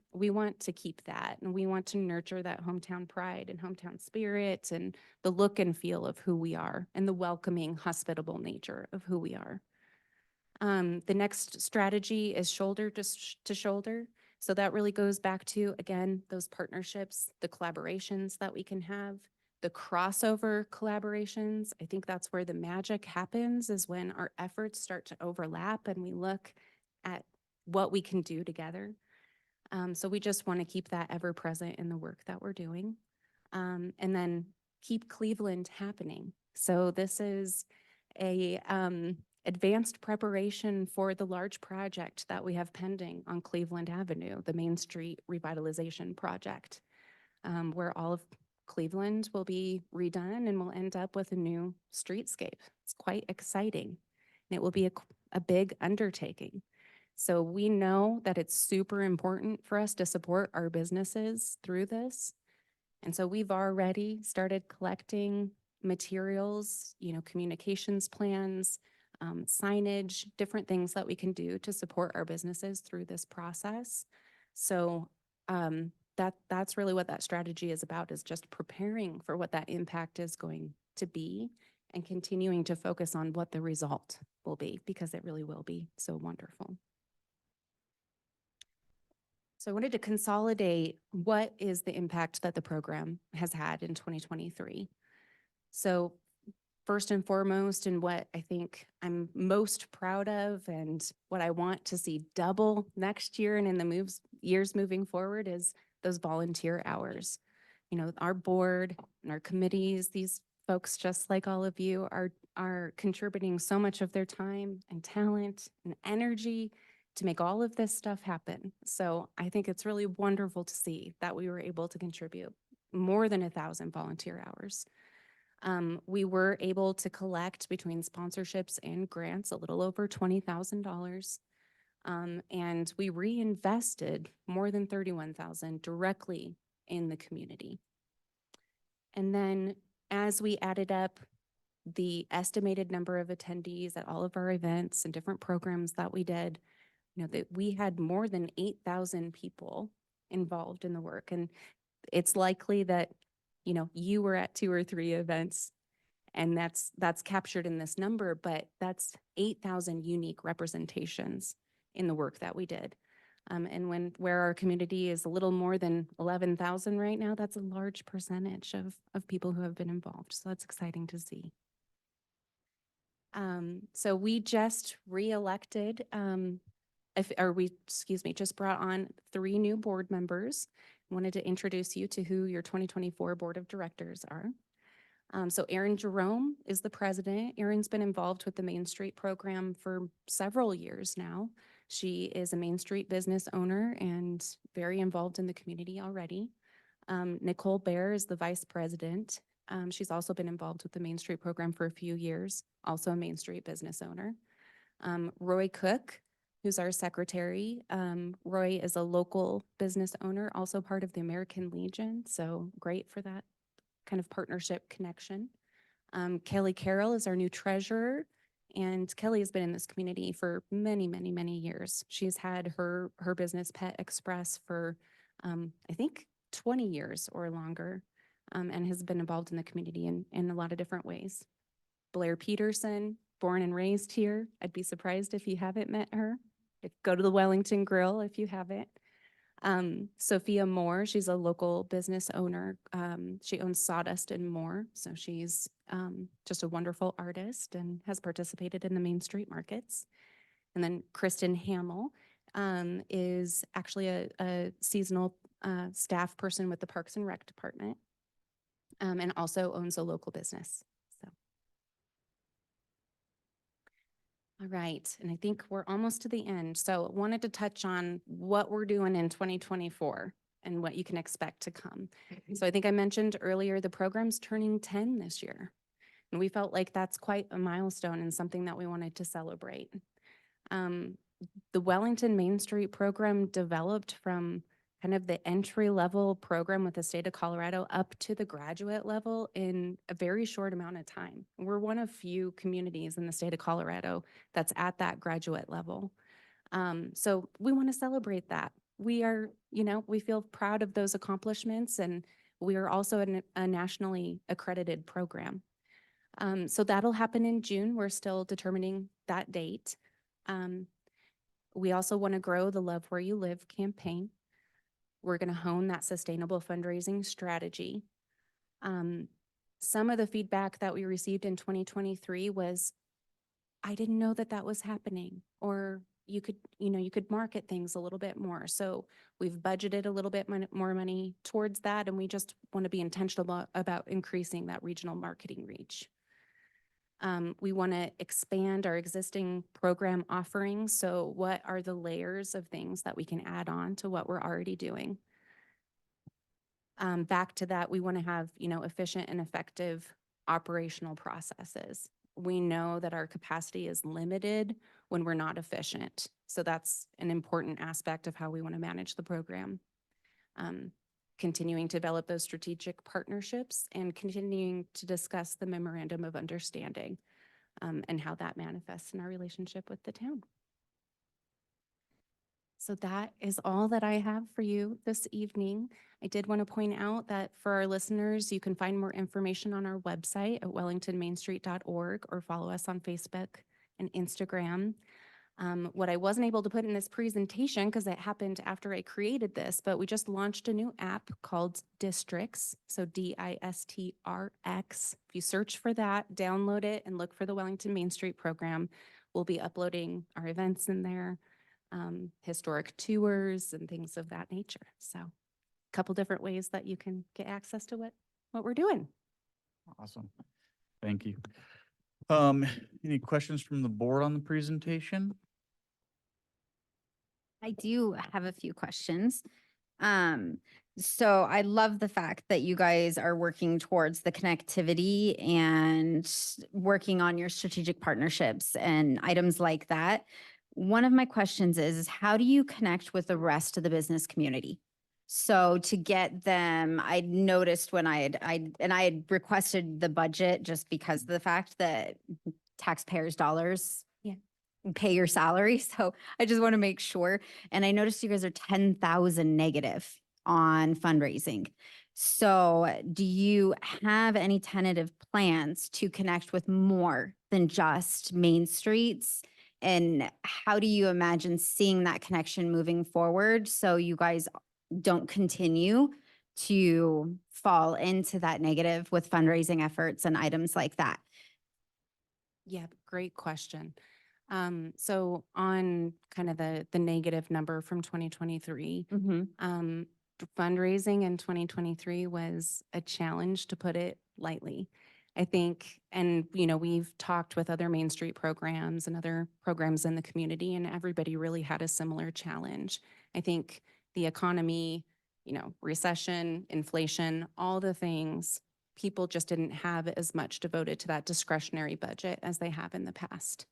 to keep that, and we want to nurture that hometown pride and hometown spirit and the look and feel of who we are and the welcoming, hospitable nature of who we are. The next strategy is shoulder to shoulder. So that really goes back to, again, those partnerships, the collaborations that we can have. The crossover collaborations, I think that's where the magic happens, is when our efforts start to overlap and we look at what we can do together. So we just want to keep that ever present in the work that we're doing. And then keep Cleveland happening. So this is advanced preparation for the large project that we have pending on Cleveland Avenue, the Main Street Revitalization Project, where all of Cleveland will be redone and we'll end up with a new streetscape. It's quite exciting. And it will be a big undertaking. So we know that it's super important for us to support our businesses through this. And so we've already started collecting materials, communications plans, signage, different things that we can do to support our businesses through this process. So that's really what that strategy is about, is just preparing for what that impact is going to be and continuing to focus on what the result will be, because it really will be so wonderful. So I wanted to consolidate what is the impact that the program has had in 2023. So first and foremost, and what I think I'm most proud of and what I want to see double next year and in the years moving forward is those volunteer hours. Our board and our committees, these folks, just like all of you, are contributing so much of their time and talent and energy to make all of this stuff happen. So I think it's really wonderful to see that we were able to contribute more than 1,000 volunteer hours. We were able to collect between sponsorships and grants a little over $20,000. And we reinvested more than $31,000 directly in the community. And then as we added up the estimated number of attendees at all of our events and different programs that we did, that we had more than 8,000 people involved in the work. And it's likely that, you were at 2 or 3 events and that's captured in this number, but that's 8,000 unique representations in the work that we did. And where our community is a little more than 11,000 right now, that's a large percentage of people who have been involved. So that's exciting to see. So we just re-elected, just brought on 3 new board members. Wanted to introduce you to who your 2024 board of directors are. So Erin Jerome is the president. Erin's been involved with the Main Street program for several years now. She is a Main Street business owner and very involved in the community already. Nicole Bear is the vice president. She's also been involved with the Main Street program for a few years, also a Main Street business owner. Roy Cook, who's our secretary. Roy is a local business owner, also part of the American Legion, so great for that kind of partnership connection. Kelly Carroll is our new treasurer, and Kelly has been in this community for many, many, many years. She's had her business Pet Express for, I think, 20 years or longer, and has been involved in the community in a lot of different ways. Blair Peterson, born and raised here. I'd be surprised if you haven't met her. Go to the Wellington Grill if you haven't. Sophia Moore, she's a local business owner. She owns Sawdust and More, so she's just a wonderful artist and has participated in the Main Street markets. And then Kristen Hamill is actually a seasonal staff person with the Parks and Rec Department, and also owns a local business. All right, and I think we're almost to the end. So I wanted to touch on what we're doing in 2024 and what you can expect to come. So I think I mentioned earlier, the program's turning 10 this year. And we felt like that's quite a milestone and something that we wanted to celebrate. The Wellington Main Street program developed from kind of the entry-level program with the state of Colorado up to the graduate level in a very short amount of time. We're one of few communities in the state of Colorado that's at that graduate level. So we want to celebrate that. We are, we feel proud of those accomplishments, and we are also a nationally accredited program. So that'll happen in June. We're still determining that date. We also want to grow the Love Where You Live campaign. We're going to hone that sustainable fundraising strategy. Some of the feedback that we received in 2023 was, I didn't know that was happening, or you could market things a little bit more. So we've budgeted a little bit more money towards that, and we just want to be intentional about increasing that regional marketing reach. We want to expand our existing program offerings. So what are the layers of things that we can add on to what we're already doing? Back to that, we want to have, efficient and effective operational processes. We know that our capacity is limited when we're not efficient. So that's an important aspect of how we want to manage the program. Continuing to develop those strategic partnerships and continuing to discuss the memorandum of understanding and how that manifests in our relationship with the town. So that is all that I have for you this evening. I did want to point out that for our listeners, you can find more information on our website at wellingtonmainstreet.org or follow us on Facebook and Instagram. What I wasn't able to put in this presentation because it happened after I created this, but we just launched a new app called Districts, so DISTRX. If you search for that, download it and look for the Wellington Main Street program. We'll be uploading our events in there, historic tours and things of that nature. So a couple different ways that you can get access to what we're doing. Awesome. Thank you. Any questions from the board on the presentation? I do have a few questions. So I love the fact that you guys are working towards the connectivity and working on your strategic partnerships and items like that. One of my questions is how do you connect with the rest of the business community? So to get them, I noticed when I had requested the budget just because of the fact that taxpayers' dollars pay your salary. So I just want to make sure. And I noticed you guys are 10,000 negative on fundraising. So do you have any tentative plans to connect with more than just Main Streets? And how do you imagine seeing that connection moving forward so you guys don't continue to fall into that negative with fundraising efforts and items like that? Yeah, great question. So on kind of the negative number from 2023, fundraising in 2023 was a challenge, to put it lightly. I think, and we've talked with other Main Street programs and other programs in the community, and everybody really had a similar challenge. I think the economy, recession, inflation, all the things, people just didn't have as much devoted to that discretionary budget as they have in the past.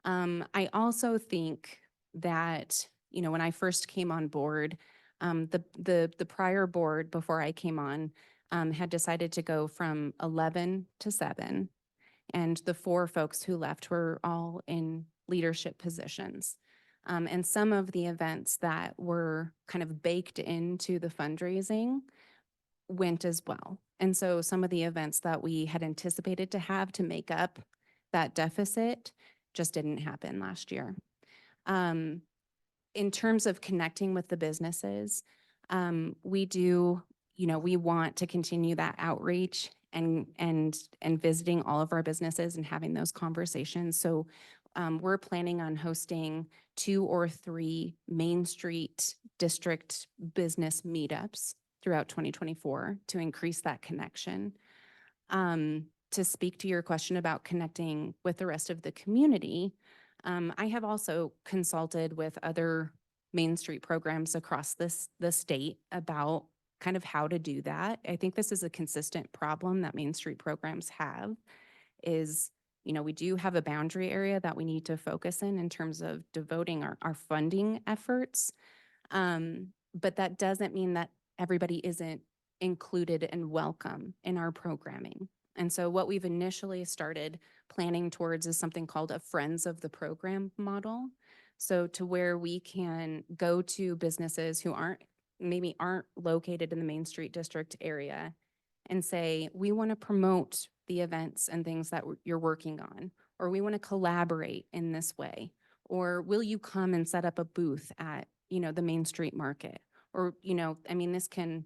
I also think that, when I first came on board, the prior board before I came on had decided to go from 11 to 7, and the 4 folks who left were all in leadership positions. And some of the events that were kind of baked into the fundraising went as well. And so some of the events that we had anticipated to have to make up that deficit just didn't happen last year. In terms of connecting with the businesses, we want to continue that outreach and visiting all of our businesses and having those conversations. So we're planning on hosting 2 or 3 Main Street district business meetups throughout 2024 to increase that connection. To speak to your question about connecting with the rest of the community, I have also consulted with other Main Street programs across the state about kind of how to do that. I think this is a consistent problem that Main Street programs have is, we do have a boundary area that we need to focus in terms of devoting our funding efforts. But that doesn't mean that everybody isn't included and welcome in our programming. And so what we've initially started planning towards is something called a Friends of the Program model. So to where we can go to businesses who aren't located in the Main Street district area and say, we want to promote the events and things that you're working on, or we want to collaborate in this way, or will you come and set up a booth at, the Main Street market? Or, this can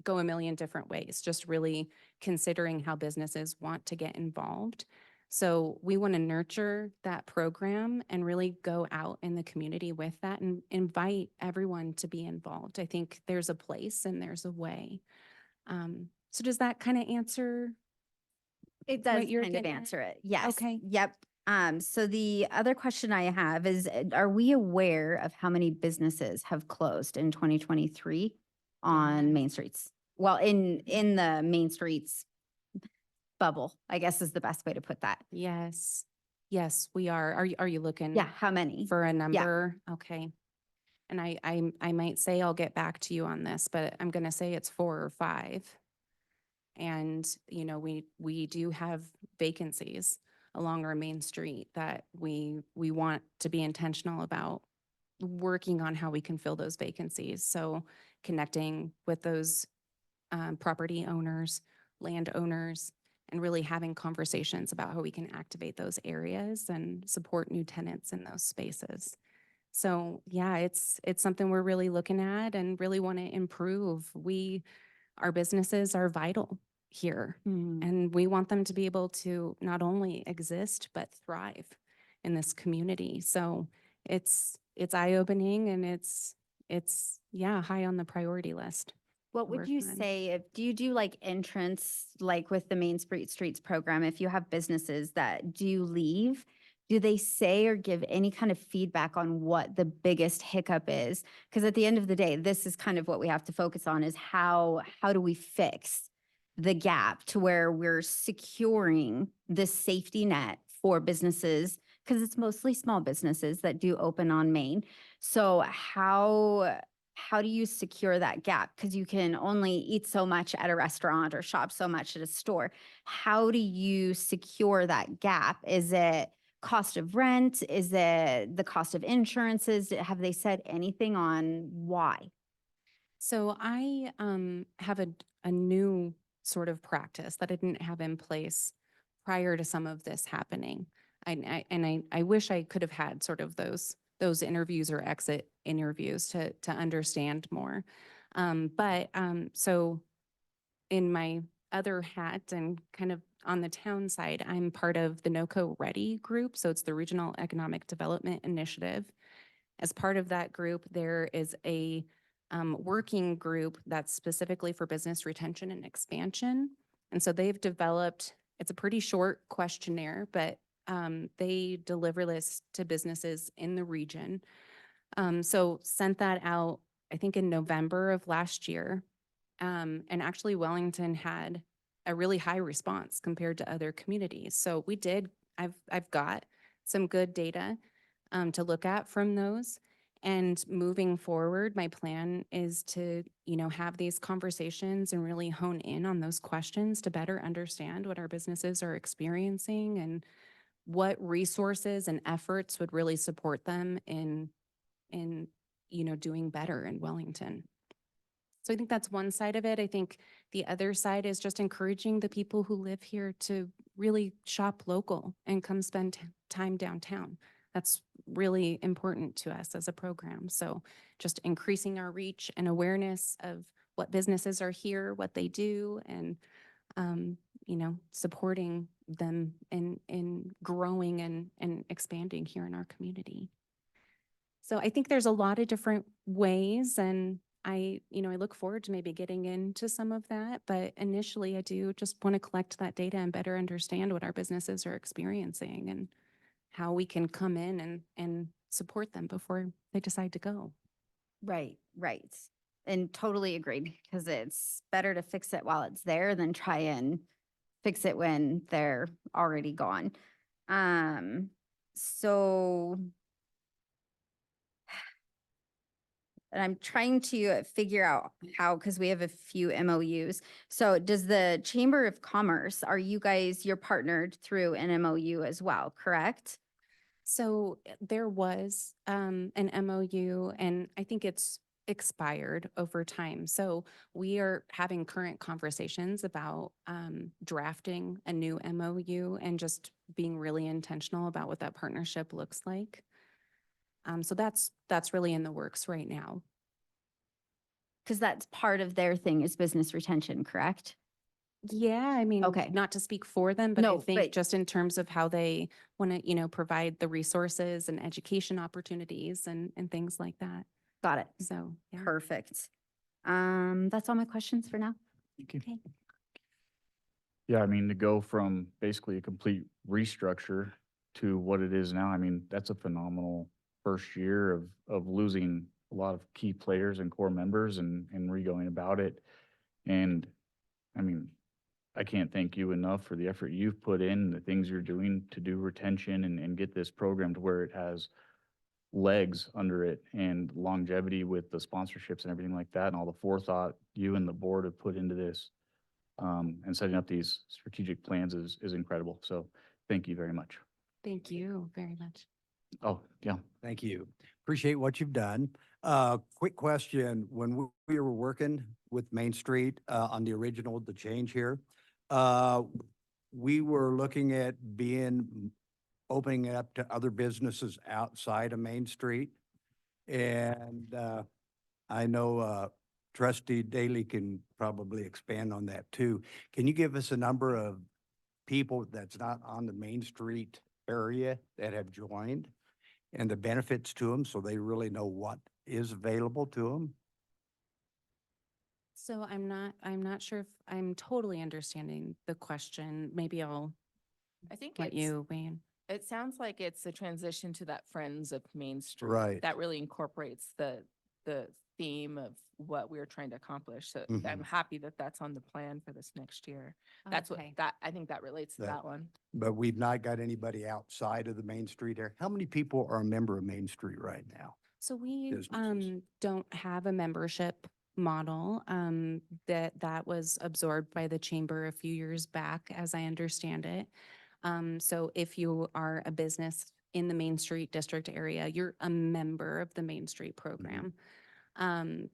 go a million different ways, just really considering how businesses want to get involved. So we want to nurture that program and really go out in the community with that and invite everyone to be involved. I think there's a place and there's a way. So does that kind of answer It does you're kind of getting at? answer it. Yes. Okay. Yep. So the other question I have is, are we aware of how many businesses have closed in 2023 on main streets? Well, in the main streets bubble, I guess is the best way to put that. Yes. Yes, we are. Are you looking? Yeah, how many? For a number? Okay. And I might say I'll get back to you on this, but I'm going to say it's 4 or 5. And, you know, we do have vacancies along our main street that we want to be intentional about working on how we can fill those vacancies. So connecting with those property owners, landowners, and really having conversations about how we can activate those areas and support new tenants in those spaces. So yeah, it's something we're really looking at and really want to improve. Our businesses are vital here, and we want them to be able to not only exist but thrive in this community. So it's eye-opening, and it's high on the priority list. What would you working on. say do you do like entrance, like with the Main Streets program, if you have businesses that do leave, do they say or give any kind of feedback on what the biggest hiccup is? Because at the end of the day, this is kind of what we have to focus on, is how do we fix the gap to where we're securing this safety net for businesses, because it's mostly small businesses that do open on Main. So how do you secure that gap? Because you can only eat so much at a restaurant or shop so much at a store. How do you secure that gap? Is it cost of rent? Is it the cost of insurances? Have they said anything on why? So I have a new sort of practice that I didn't have in place prior to some of this happening. I wish I could have had sort of those interviews or exit interviews to understand more. So in my other hat and kind of on the town side, I'm part of the NOCO Ready group. So it's the Regional Economic Development Initiative. As part of that group, there is a working group that's specifically for business retention and expansion. And so they've developed, it's a pretty short questionnaire, but they deliver this to businesses in the region. So sent that out, I think in November of last year. And actually Wellington had a really high response compared to other communities. So I've got some good data to look at from those. And moving forward, my plan is to, have these conversations and really hone in on those questions to better understand what our businesses are experiencing and what resources and efforts would really support them in doing better in Wellington. So I think that's one side of it. I think the other side is just encouraging the people who live here to really shop local and come spend time downtown. That's really important to us as a program. So just increasing our reach and awareness of what businesses are here, what they do, and supporting them in growing and expanding here in our community. So I think there's a lot of different ways, and I look forward to maybe getting into some of that, but initially I do just want to collect that data and better understand what our businesses are experiencing and how we can come in and support them before they decide to go. Right. And totally agreed, because it's better to fix it while it's there than try and fix it when they're already gone. So, and I'm trying to figure out how, because we have a few MOUs. So does the Chamber of Commerce, you're partnered through an MOU as well, correct? So there was an MOU, and I think it's expired over time. So we are having current conversations about drafting a new MOU and just being really intentional about what that partnership looks like. So that's really in the works right now. Because that's part of their thing is business retention, correct? Yeah, I mean, Okay. not to speak for them, but I No, think but- just in terms of how they want to, provide the resources and education opportunities and things like that. Got it. So, yeah. Perfect. That's all my questions for now. Thank you. Okay. Yeah, I mean, to go from basically a complete restructure to what it is now, I mean, that's a phenomenal first year of losing a lot of key players and core members and re-going about it. And I mean, I can't thank you enough for the effort you've put in, the things you're doing to do retention and get this program to where it has legs under it and longevity with the sponsorships and everything like that, and all the forethought you and the board have put into this. And setting up these strategic plans is incredible. So thank you very much. Thank you very much. Oh, yeah. Thank you. Appreciate what you've done. Quick question. When we were working with Main Street, on the original, the change here, we were looking at opening it up to other businesses outside of Main Street. And, I know, Trustee Daly can probably expand on that too. Can you give us a number of people that's not on the Main Street area that have joined and the benefits to them so they really know what is available to them? So I'm not sure if I'm totally understanding the question. Maybe I'll I think let you weigh in. it sounds like it's a transition to that Friends of Main Street. Right. That really incorporates the theme of what we're trying to accomplish. So I'm Mhm. happy that that's on the plan for this next year. That's Okay. I think that relates to That- that one. But we've not got anybody outside of the Main Street area. How many people are a member of Main Street right now? So we Businesses. don't have a membership model that was absorbed by the chamber a few years back, as I understand it. So if you are a business in the Main Street district area, you're a member of the Main Street program.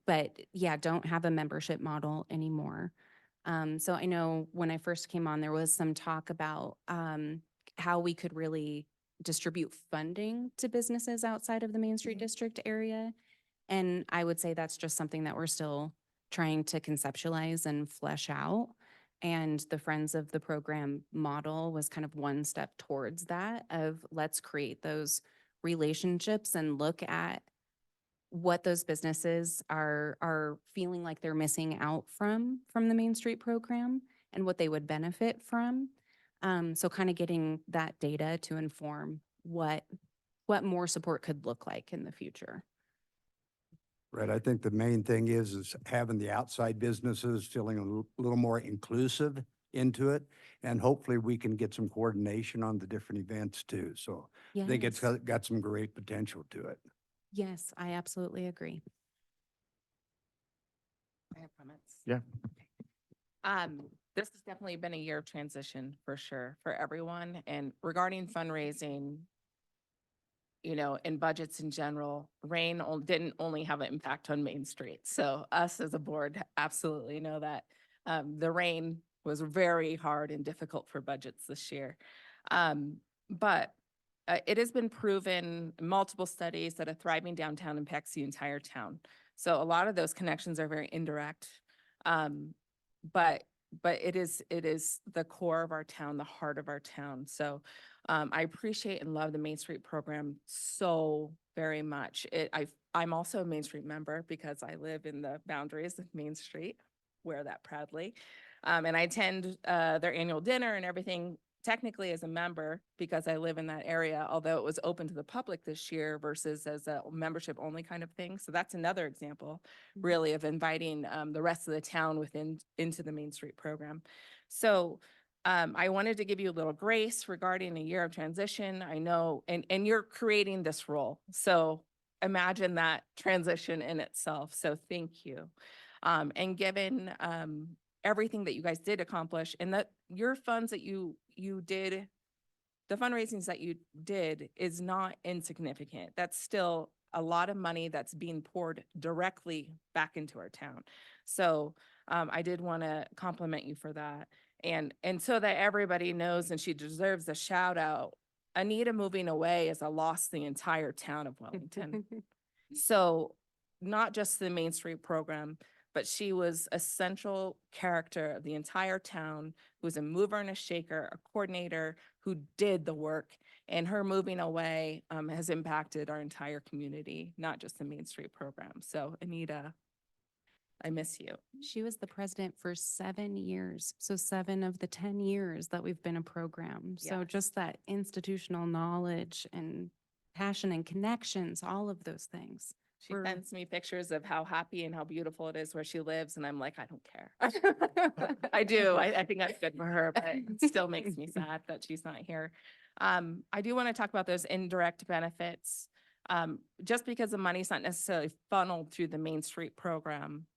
But yeah, don't have a membership model anymore. So I know when I first came on, there was some talk about how we could really distribute funding to businesses outside of the Main Street district area. And I would say that's just something that we're still trying to conceptualize and flesh out. And the Friends of the Program model was kind of one step towards that of let's create those relationships and look at what those businesses are feeling like they're missing out from the Main Street program and what they would benefit from. So kind of getting that data to inform what more support could look like in the future. Right, I think the main thing is having the outside businesses feeling a little more inclusive into it. And hopefully we can get some coordination on the different events too. So I think it's Yes. got some great potential to it. Yes, I absolutely agree. I have comments. Yeah. This has definitely been a year of transition for sure for everyone. And regarding fundraising, and budgets in general, rain didn't only have an impact on Main Street. So us as a board absolutely know that. The rain was very hard and difficult for budgets this year. But it has been proven in multiple studies that a thriving downtown impacts the entire town. So a lot of those connections are very indirect. But it is the core of our town, the heart of our town. So I appreciate and love the Main Street program so very much. I'm also a Main Street member because I live in the boundaries of Main Street, wear that proudly. And I attend their annual dinner and everything technically as a member because I live in that area, although it was open to the public this year versus as a membership only kind of thing. So that's another example really of inviting the rest of the town into the Main Street program. So I wanted to give you a little grace regarding a year of transition. I know, and you're creating this role. So imagine that transition in itself. So thank you. And given everything that you guys did accomplish and that your funds that you did, the fundraisings that you did is not insignificant. That's still a lot of money that's being poured directly back into our town. So I did want to compliment you for that. And so that everybody knows, and she deserves a shout out, Anita moving away is a loss to the entire town of Wellington. So not just the Main Street program, but she was a central character of the entire town, who was a mover and a shaker, a coordinator who did the work. And her moving away has impacted our entire community, not just the Main Street program. So Anita, I miss you. She was the president for 7 years. So 7 of the 10 years that we've been a program. So Yes. just that institutional knowledge and passion and connections, all of those things. She We're- sends me pictures of how happy and how beautiful it is where she lives, and I'm like, I don't care. I do. I think that's good for her, but it still makes me sad that she's not here. I do want to talk about those indirect benefits. Just because the money's not necessarily funneled through the Main Street program,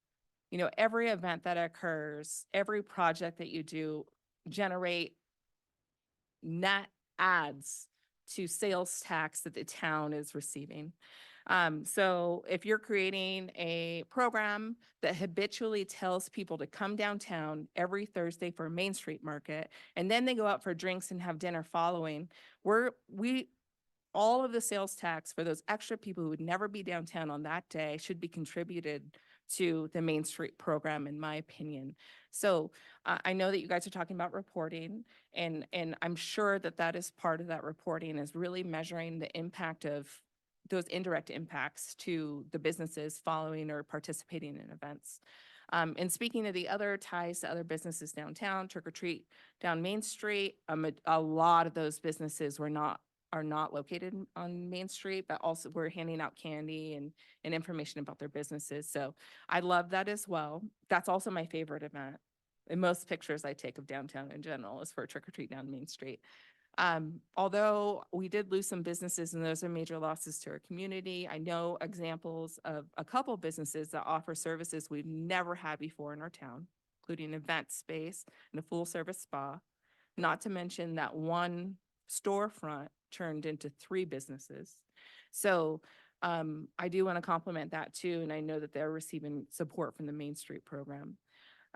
you know, every event that occurs, every project that you do generate net adds to sales tax that the town is receiving. So if you're creating a program that habitually tells people to come downtown every Thursday for a Main Street market, and then they go out for drinks and have dinner following, all of the sales tax for those extra people who would never be downtown on that day should be contributed to the Main Street program, in my opinion. So I know that you guys are talking about reporting, and I'm sure that that is part of that reporting, is really measuring the impact of those indirect impacts to the businesses following or participating in events. And speaking of the other ties to other businesses downtown, Trick or Treat down Main Street, a lot of those businesses are not located on Main Street, but also we're handing out candy and information about their businesses. So I love that as well. That's also my favorite event. And most pictures I take of downtown in general is for Trick or Treat down Main Street. Although we did lose some businesses, and those are major losses to our community. I know examples of a couple businesses that offer services we've never had before in our town, including event space and a full service spa, not to mention that one storefront turned into 3 businesses. So I do want to compliment that too, and I know that they're receiving support from the Main Street program.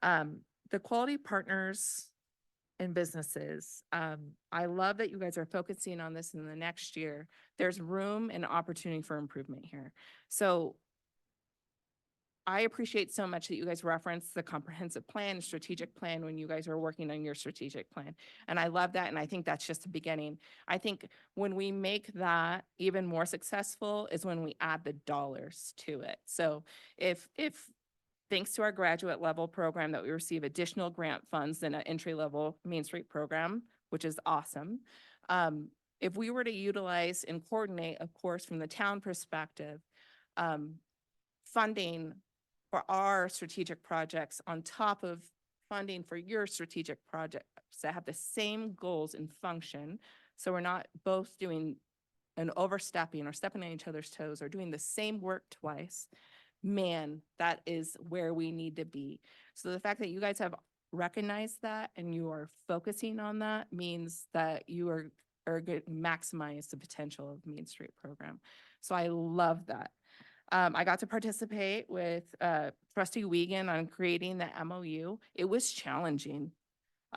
The quality partners and businesses, I love that you guys are focusing on this in the next year. There's room and opportunity for improvement here. So I appreciate so much that you guys reference the comprehensive plan and strategic plan when you guys are working on your strategic plan. And I love that. And I think that's just the beginning. I think when we make that even more successful is when we add the dollars to it. So if thanks to our graduate level program that we receive additional grant funds than an entry level Main Street program, which is awesome. If we were to utilize and coordinate, of course, from the town perspective, funding for our strategic projects on top of funding for your strategic projects that have the same goals and function. So we're not both doing an overstepping or stepping on each other's toes or doing the same work twice. Man, that is where we need to be. So the fact that you guys have recognized that and you are focusing on that means that you are going to maximize the potential of Main Street program. So I love that. I got to participate with Trustee Wiegand on creating the MOU. It was challenging.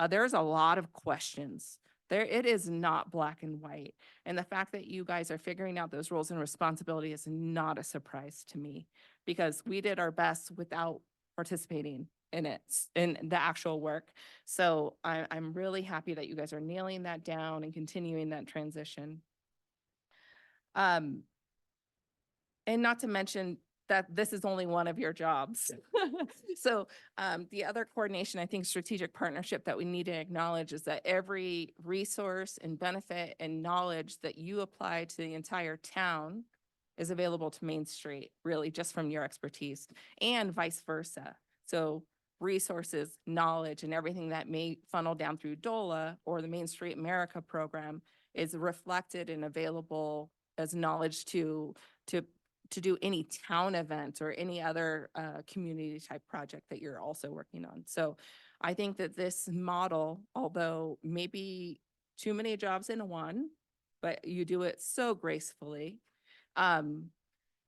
There's a lot of questions. It is not black and white. And the fact that you guys are figuring out those roles and responsibility is not a surprise to me, because we did our best without participating in it, in the actual work. So I'm really happy that you guys are nailing that down and continuing that transition. And not to mention that this is only one of your jobs. So the other coordination, I think strategic partnership that we need to acknowledge is that every resource and benefit and knowledge that you apply to the entire town is available to Main Street, really just from your expertise, and vice versa. So resources, knowledge, and everything that may funnel down through DOLA or the Main Street America program is reflected and available as knowledge to do any town event or any other community type project that you're also working on. So I think that this model, although maybe too many jobs in one, but you do it so gracefully,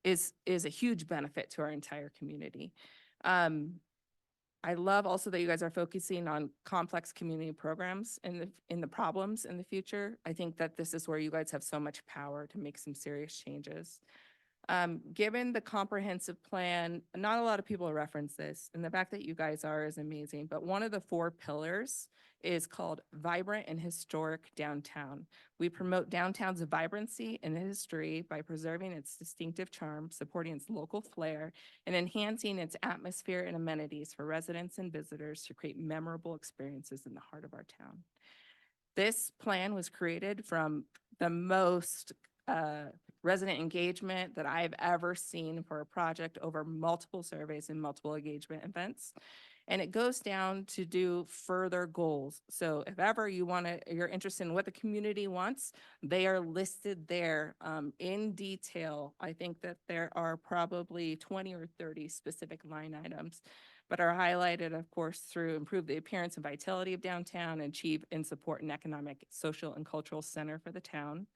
is a huge benefit to our entire community. I love also that you guys are focusing on complex community programs in the problems in the future. I think that this is where you guys have so much power to make some serious changes. Given the comprehensive plan, not a lot of people reference this, and the fact that you guys are is amazing, but one of the 4 pillars is called Vibrant and Historic Downtown. We promote downtown's vibrancy and history by preserving its distinctive charm, supporting its local flair, and enhancing its atmosphere and amenities for residents and visitors to create memorable experiences in the heart of our town. This plan was created from the most resident engagement that I've ever seen for a project over multiple surveys and multiple engagement events. And it goes down to do further goals. So if ever you're interested in what the community wants, they are listed there in detail. I think that there are probably 20 or 30 specific line items, but are highlighted, of course, through improve the appearance and vitality of downtown, achieve and support an economic, social, and cultural center for the town.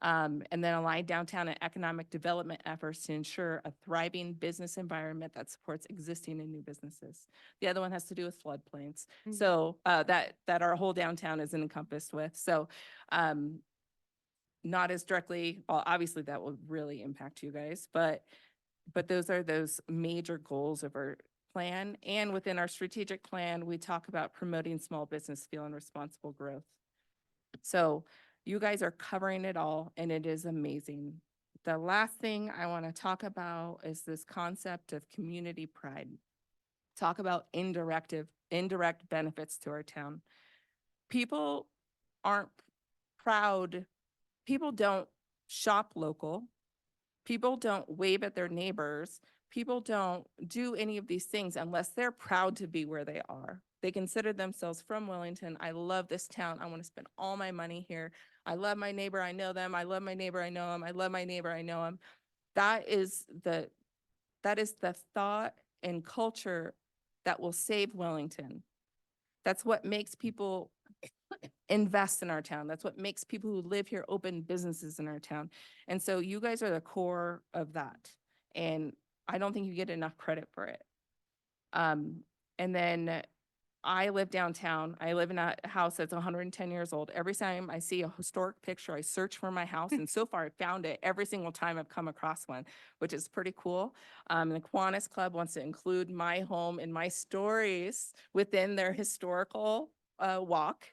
And then align downtown and economic development efforts to ensure a thriving business environment that supports existing and new businesses. The other one has to do with floodplains. So that our whole downtown is encompassed with. So not as directly, well, obviously that will really impact you guys, but those are those major goals of our plan. And within our strategic plan, we talk about promoting small business feel and responsible growth. So you guys are covering it all, and it is amazing. The last thing I want to talk about is this concept of community pride. Talk about indirect benefits to our town. People aren't proud. People don't shop local. People don't wave at their neighbors. People don't do any of these things unless they're proud to be where they are. They consider themselves from Wellington. I love this town. I want to spend all my money here. I love my neighbor. I know them. I love my neighbor. I know him. I love my neighbor. I know him. That is the thought and culture that will save Wellington. That's what makes people invest in our town. That's what makes people who live here open businesses in our town. And so you guys are the core of that. And I don't think you get enough credit for it. And then I live downtown. I live in a house that's 110 years old. Every time I see a historic picture, I search for my house. And so far, I found it every single time I've come across one, which is pretty cool. The Kiwanis Club wants to include my home and my stories within their historical walk.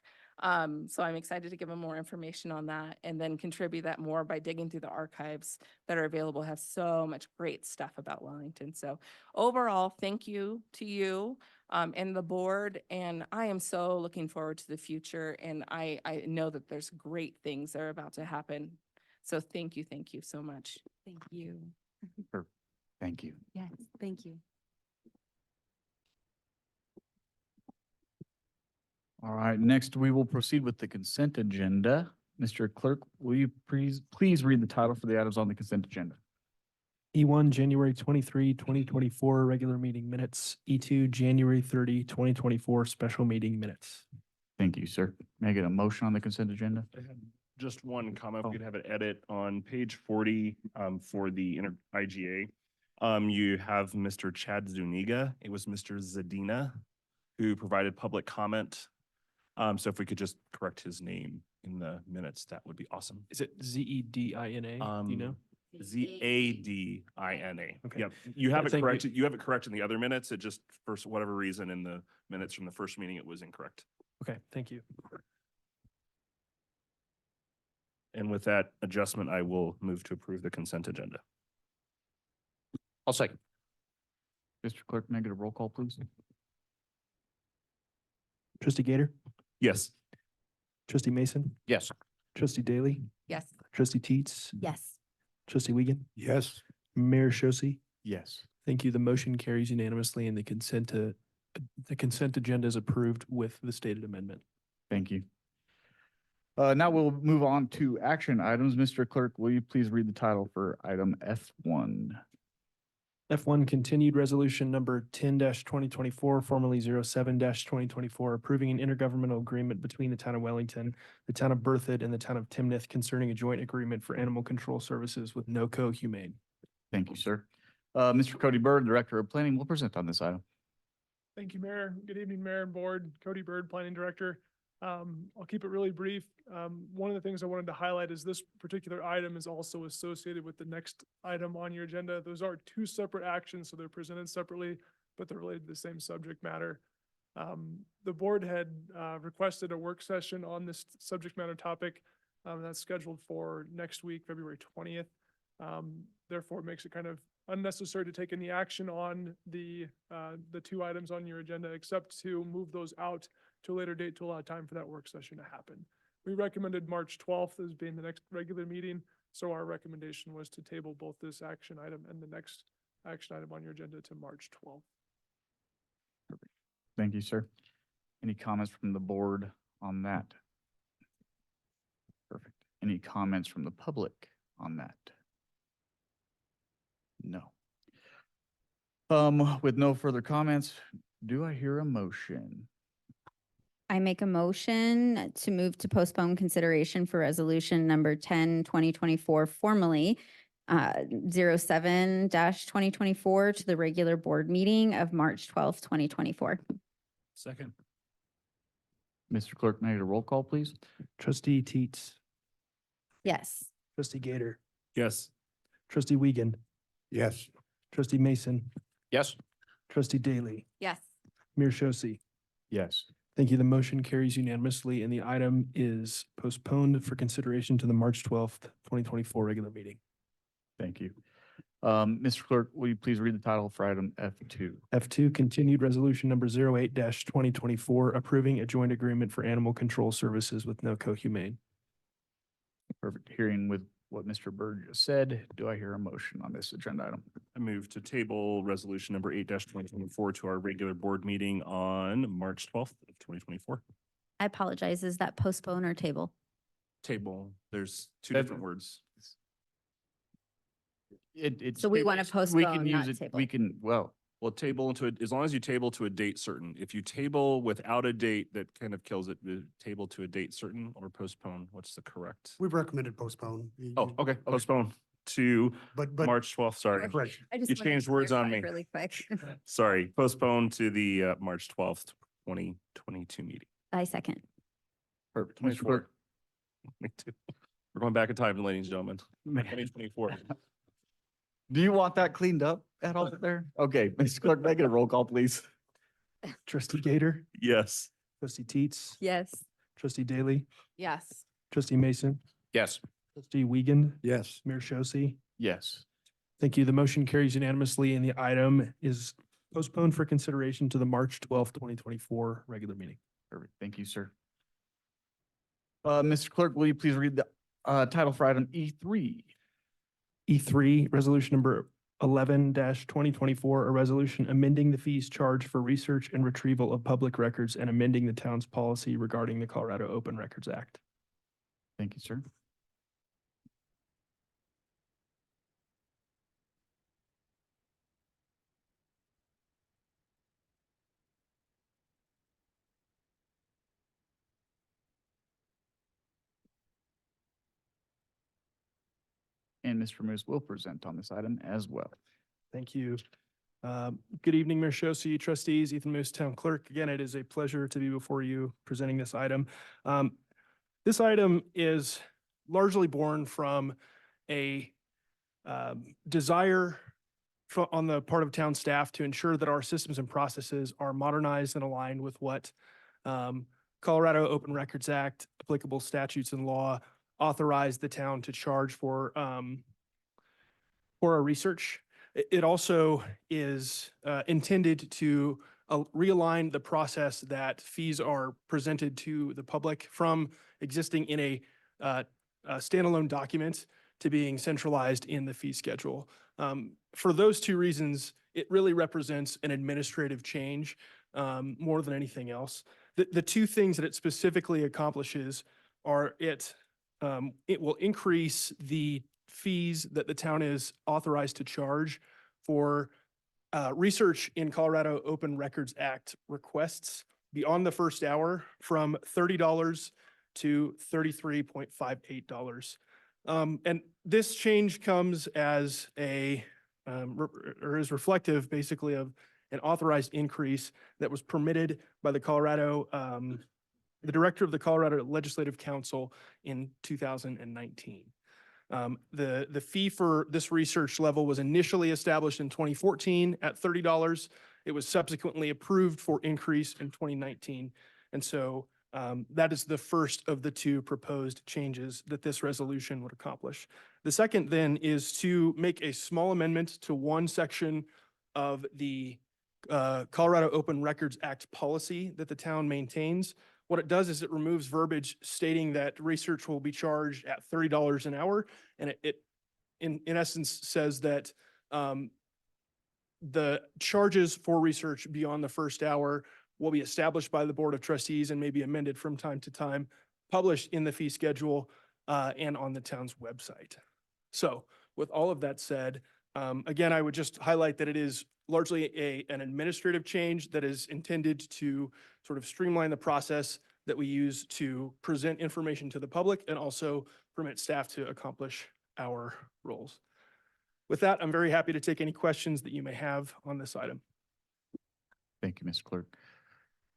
So I'm excited to give them more information on that and then contribute that more by digging through the archives that are available. Have so much great stuff about Wellington. So overall, thank you to you and the board. And I am so looking forward to the future. And I know that there's great things that are about to happen. So thank you so much. Thank you. Thank you. Yes, thank you. All right, next we will proceed with the consent agenda. Mr. Clerk, will you please read the title for the items on the consent agenda? E1, January 23, 2024, regular meeting minutes. E2, January 30, 2024, special meeting minutes. Thank you, sir. May I get a motion on the consent agenda? I had just one comment. Oh. We could have an edit on page 40 for the IGA. You have Mr. Chad Zuniga. It was Mr. Zadina who provided public comment. So if we could just correct his name in the minutes, that would be awesome. Is it Zedina? Do you know? Zadina. Okay. Yep. You have it Thank you. corrected. You have it correct in the other minutes. It just, for whatever reason, in the minutes from the first meeting, it was incorrect. Okay, thank you. And with that adjustment, I will move to approve the consent agenda. I'll second. Mr. Clerk, may I get a roll call, please? Trustee Gator, Yes. Trustee Mason, Yes. Trustee Daly, Yes. Trustee Teets, Yes. Trustee Wiegand, Yes. Mayor Shosse. Yes. Thank you. The motion carries unanimously and the consent agenda is approved with the stated amendment. Thank you. Now we'll move on to action items. Mr. Clerk, will you please read the title for item F1? F1 continued resolution number 10-2024, formerly 07-2024, approving an intergovernmental agreement between the town of Wellington, the town of Berthoud, and the town of Timnath concerning a joint agreement for animal control services with NOCO Humane. Thank you, sir. Mr. Cody Bird, Director of Planning, will present on this item. Thank you, Mayor. Good evening, Mayor and Board. Cody Bird, Planning Director. I'll keep it really brief. One of the things I wanted to highlight is this particular item is also associated with the next item on your agenda. Those are two separate actions, so they're presented separately, but they're related to the same subject matter. The board had requested a work session on this subject matter topic. That's scheduled for next week, February 20th. Therefore, it makes it kind of unnecessary to take any action on the two items on your agenda, except to move those out to a later date to allow time for that work session to happen. We recommended March 12th as being the next regular meeting, so our recommendation was to table both this action item and the next action item on your agenda to March 12th. Thank you, sir. Any comments from the board on that? Perfect. Any comments from the public on that? No. With no further comments, do I hear a motion? I make a motion to move to postpone consideration for resolution number 10/2024, formally 07-2024 to the regular board meeting of March 12th, 2024. Second. Mr. Clerk, may I get a roll call, please? Trustee Teets, Yes. trustee Gator, Yes. trustee Wiegand, Yes. trustee Mason, Yes. trustee Daly, Yes. Mayor Shosse. Yes. Thank you. The motion carries unanimously and the item is postponed for consideration to the March 12th, 2024 regular meeting. Thank you. Mr. Clerk, will you please read the title for item F2? F2, continued resolution number 08-2024, approving a joint agreement for animal control services with NOCO Humane. Perfect. Hearing with what Mr. Byrd just said, do I hear a motion on this agenda item? I move to table resolution number 8-2024 to our regular board meeting on March 12th of 2024. I apologize. Is that postpone or table? Table, there's two That- different words. It's. So we wanna we can postpone, use not it- table. We can, well, Well, table into it, as long as you table to a date certain. If you table without a date, that kind of kills it. Table to a date certain or postpone, what's the correct? We've recommended postpone. Oh, okay, postpone to But March 12th, sorry. Right. I just You wanted to changed words on clarify me. really quick. Sorry, postpone to the March 12th, 2022 meeting. I second. perfect. Mr. 24. Clerk, Me too. We're going back in time, ladies and gentlemen. may- 2024. do you want that cleaned up at all there? Okay, Mr. Clerk, may I get a roll call, please? Trustee Gator, Yes. trustee Teets, Yes. trustee Daly, Yes. trustee Mason, Yes. trustee Wiegand, Yes. Mayor Shosse. Yes. Thank you. The motion carries unanimously and the item is postponed for consideration to the March 12th, 2024 regular meeting. Perfect. Thank you, sir. Mr. Clerk, will you please read the title for item E3? E3, resolution number 11-2024, a resolution amending the fees charged for research and retrieval of public records and amending the town's policy regarding the Colorado Open Records Act. Thank you, sir. And Mr. Moose will present on this item as well. Thank you. Good evening, Mayor Shosse, trustees, Ethan Muhs, Town Clerk. Again, it is a pleasure to be before you presenting this item. This item is largely born from a desire on the part of town staff to ensure that our systems and processes are modernized and aligned with what Colorado Open Records Act, applicable statutes and law authorize the town to charge for our research. It also is intended to realign the process that fees are presented to the public from existing in a standalone document to being centralized in the fee schedule. For those two reasons, it really represents an administrative change more than anything else. The two things that it specifically accomplishes are it will increase the fees that the town is authorized to charge for research in Colorado Open Records Act requests beyond the first hour from $30 to $33.58. And this change comes as or is reflective basically of an authorized increase that was permitted by the Colorado the director of the Colorado Legislative Council in 2019. The fee for this research level was initially established in 2014 at $30. It was subsequently approved for increase in 2019. And so that is the first of the two proposed changes that this resolution would accomplish. The second then is to make a small amendment to one section of the Colorado Open Records Act policy that the town maintains. What it does is it removes verbiage stating that research will be charged at $30 an hour. And it in essence says that the charges for research beyond the first hour will be established by the Board of Trustees and may be amended from time to time, published in the fee schedule and on the town's website. So with all of that said, again, I would just highlight that it is largely an administrative change that is intended to sort of streamline the process that we use to present information to the public and also permit staff to accomplish our roles. With that, I'm very happy to take any questions that you may have on this item. Thank you, Mr. Clerk.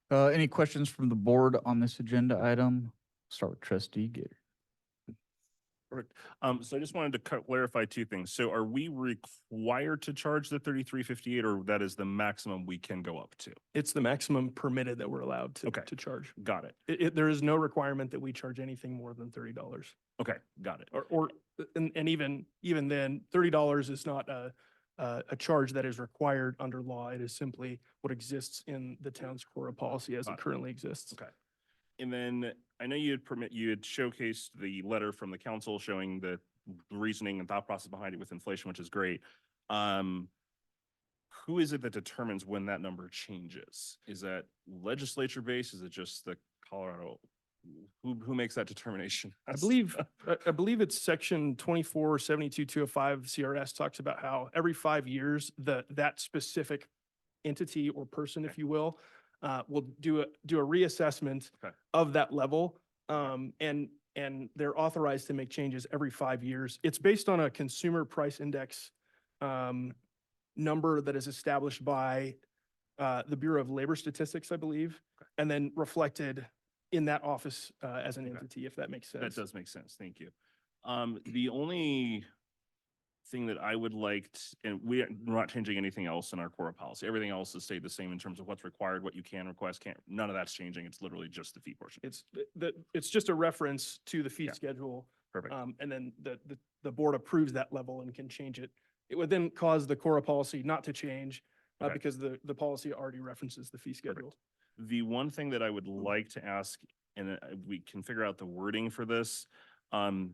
Any questions from the board on this agenda item? Start with Trustee Gator. Perfect. So I just wanted to clarify two things. So are we required to charge the $33.58, or that is the maximum we can go up to? It's the maximum permitted that we're allowed to, Okay. to charge. Got it. There is no requirement that we charge anything more than $30. Okay, got it. And even then, $30 is not a charge that is required under law. It is simply what exists in the town's core policy as Got it it. currently exists. Okay. And then I know you had showcased the letter from the council showing the reasoning and thought process behind it with inflation, which is great. Who is it that determines when that number changes? Is that legislature based? Is it just the Colorado? Who makes that determination? I believe it's section 2472-205 CRS talks about how every 5 years that specific entity or person, if you will do a reassessment Okay. of that level. And they're authorized to make changes every 5 years. It's based on a consumer price index number that is established by the Bureau of Labor Statistics, I believe, and then reflected in that office as an Okay. entity, if that makes sense. That does make sense. Thank you. The only thing that I would like, and we're not changing anything else in our core policy. Everything else has stayed the same in terms of what's required, what you can request, can't. None of that's changing. It's literally just the fee portion. It's just a reference to the fee Yeah. schedule. Perfect. And then the board approves that level and can change it. It would then cause the core policy not to change Okay. because the policy already references the fee schedule. The one thing that I would like to ask, and we can figure out the wording for this,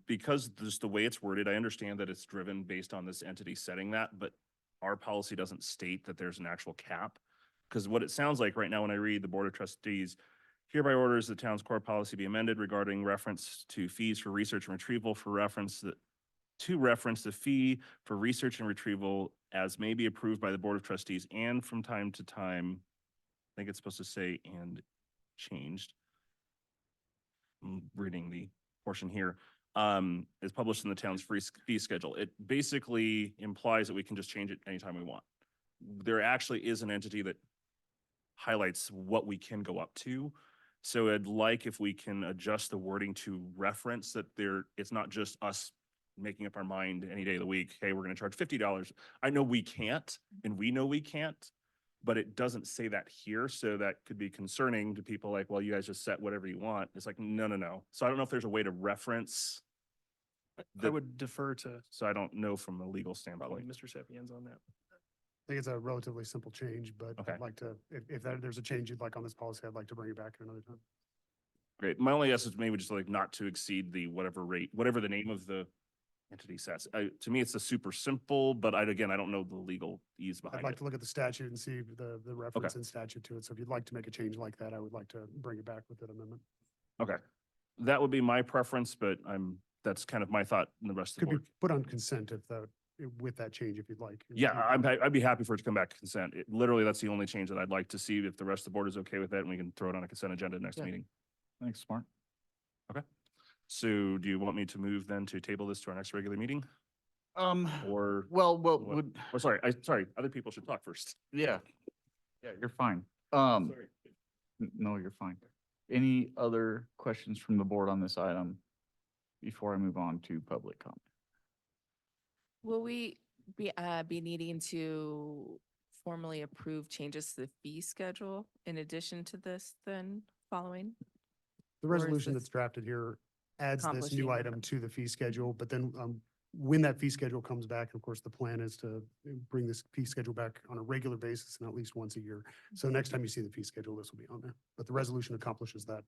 because just the way it's worded, I understand that it's driven based on this entity setting that, but our policy doesn't state that there's an actual cap. Because what it sounds like right now when I read the Board of Trustees hereby orders the town's core policy be amended regarding reference to fees for research and retrieval to reference the fee for research and retrieval as may be approved by the Board of Trustees and from time to time, I think it's supposed to say and changed. I'm reading the portion here, is published in the town's fee schedule. It basically implies that we can just change it anytime we want. There actually is an entity that highlights what we can go up to. So I'd like if we can adjust the wording to reference that it's not just us making up our mind any day of the week, hey, we're gonna charge $50. I know we can't, and we know we can't, but it doesn't say that here, so that could be concerning to people like, well, you guys just set whatever you want. It's like, no. So I don't know if there's a way to reference. I would defer to So I don't know from a legal probably standpoint. Mr. Sepien's on that. I think it's a relatively simple change, but Okay. I'd like to, if there's a change you'd like on this policy, I'd like to bring it back at another time. Great. My only guess is maybe just like not to exceed the whatever rate, whatever the name of the entity sets. To me, it's a super simple, but again, I don't know the legal ease I'd behind like it. to look at the statute and see the reference in statute to it. So if you'd like to make a change like that, I would like to bring it back with that amendment. Okay. That would be my preference, but that's kind of my thought in the rest of the Could be board. put on consent with that change if you'd like. Yeah, I'd be happy for it to come back to consent. Literally, that's the only change that I'd like to see. If the rest of the board is okay with that, and we can throw it on a consent agenda next Yeah. meeting. Thanks, Smart. So do you want me to move then to table this to our next regular meeting? Or, Well, what? Oh, sorry, other people should talk first. yeah. Yeah, you're fine. Sorry. No, you're fine. Any other questions from the board on this item before I move on to public comment? Will we be needing to formally approve changes to the fee schedule in addition to this then following? The Or is resolution this that's drafted here adds this accomplishing new what item the- to the fee schedule, but then when that fee schedule comes back, of course, the plan is to bring this fee schedule back on a regular basis and at least once a year. So next time you see the fee schedule, this will be on there. But the resolution accomplishes that,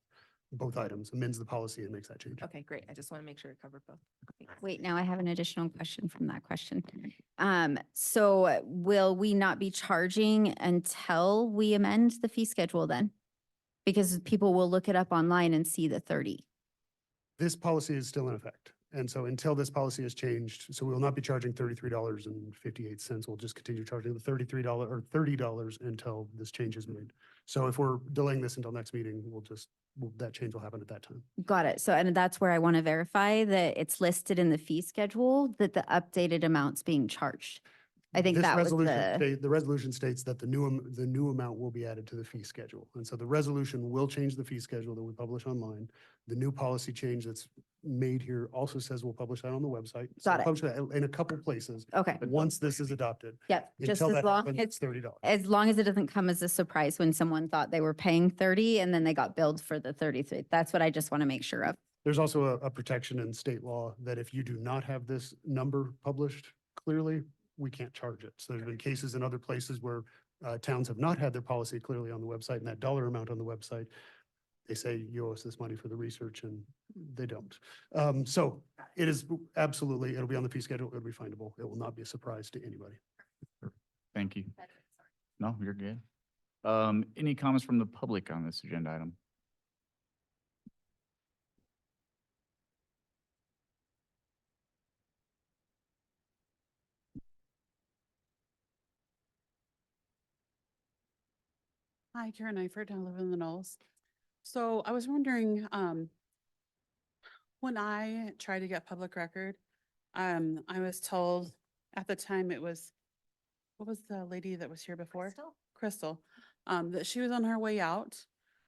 both items, amends the policy and makes that change. Okay, great. I just want to make sure it covered both. Thanks. Wait, now I have an additional question from that question. So will we not be charging until we amend the fee schedule then? Because people will look it up online and see the 30. This policy is still in effect. And so until this policy is changed, so we will not be charging $33.58. We'll just continue charging the $33 or $30 until this change is made. So if we're delaying this until next meeting, that change will happen at that time. Got it. So, and that's where I want to verify that it's listed in the fee schedule, that the updated amount's being charged. I think This that was resolution the, The resolution states that the new amount will be added to the fee schedule. And so the resolution will change the fee schedule that we publish online. The new policy change that's made here also says we'll publish that on the website. So Got we'll it. publish that in a couple places, okay. once this is adopted. Yep, just Until as that long, happens, it's, it's $30. as long as it doesn't come as a surprise when someone thought they were paying 30 and then they got billed for the 33. That's what I just want to make sure of. There's also a protection in state law that if you do not have this number published clearly, we can't charge it. So there's been cases in other places where towns have not had their policy clearly on the website and that dollar amount on the website, they say you owe us this money for the research and they don't. So it is absolutely, it'll be on the fee schedule. It'll be findable. It will not be a surprise to anybody. Thank you. No, you're good. Any comments from the public on this agenda item? Hi, Karen Eifert, I live in the Knolls. So I was wondering, when I tried to get public record, I was told at the time it was, what was the lady that was here before? Crystal, that she was on her way out.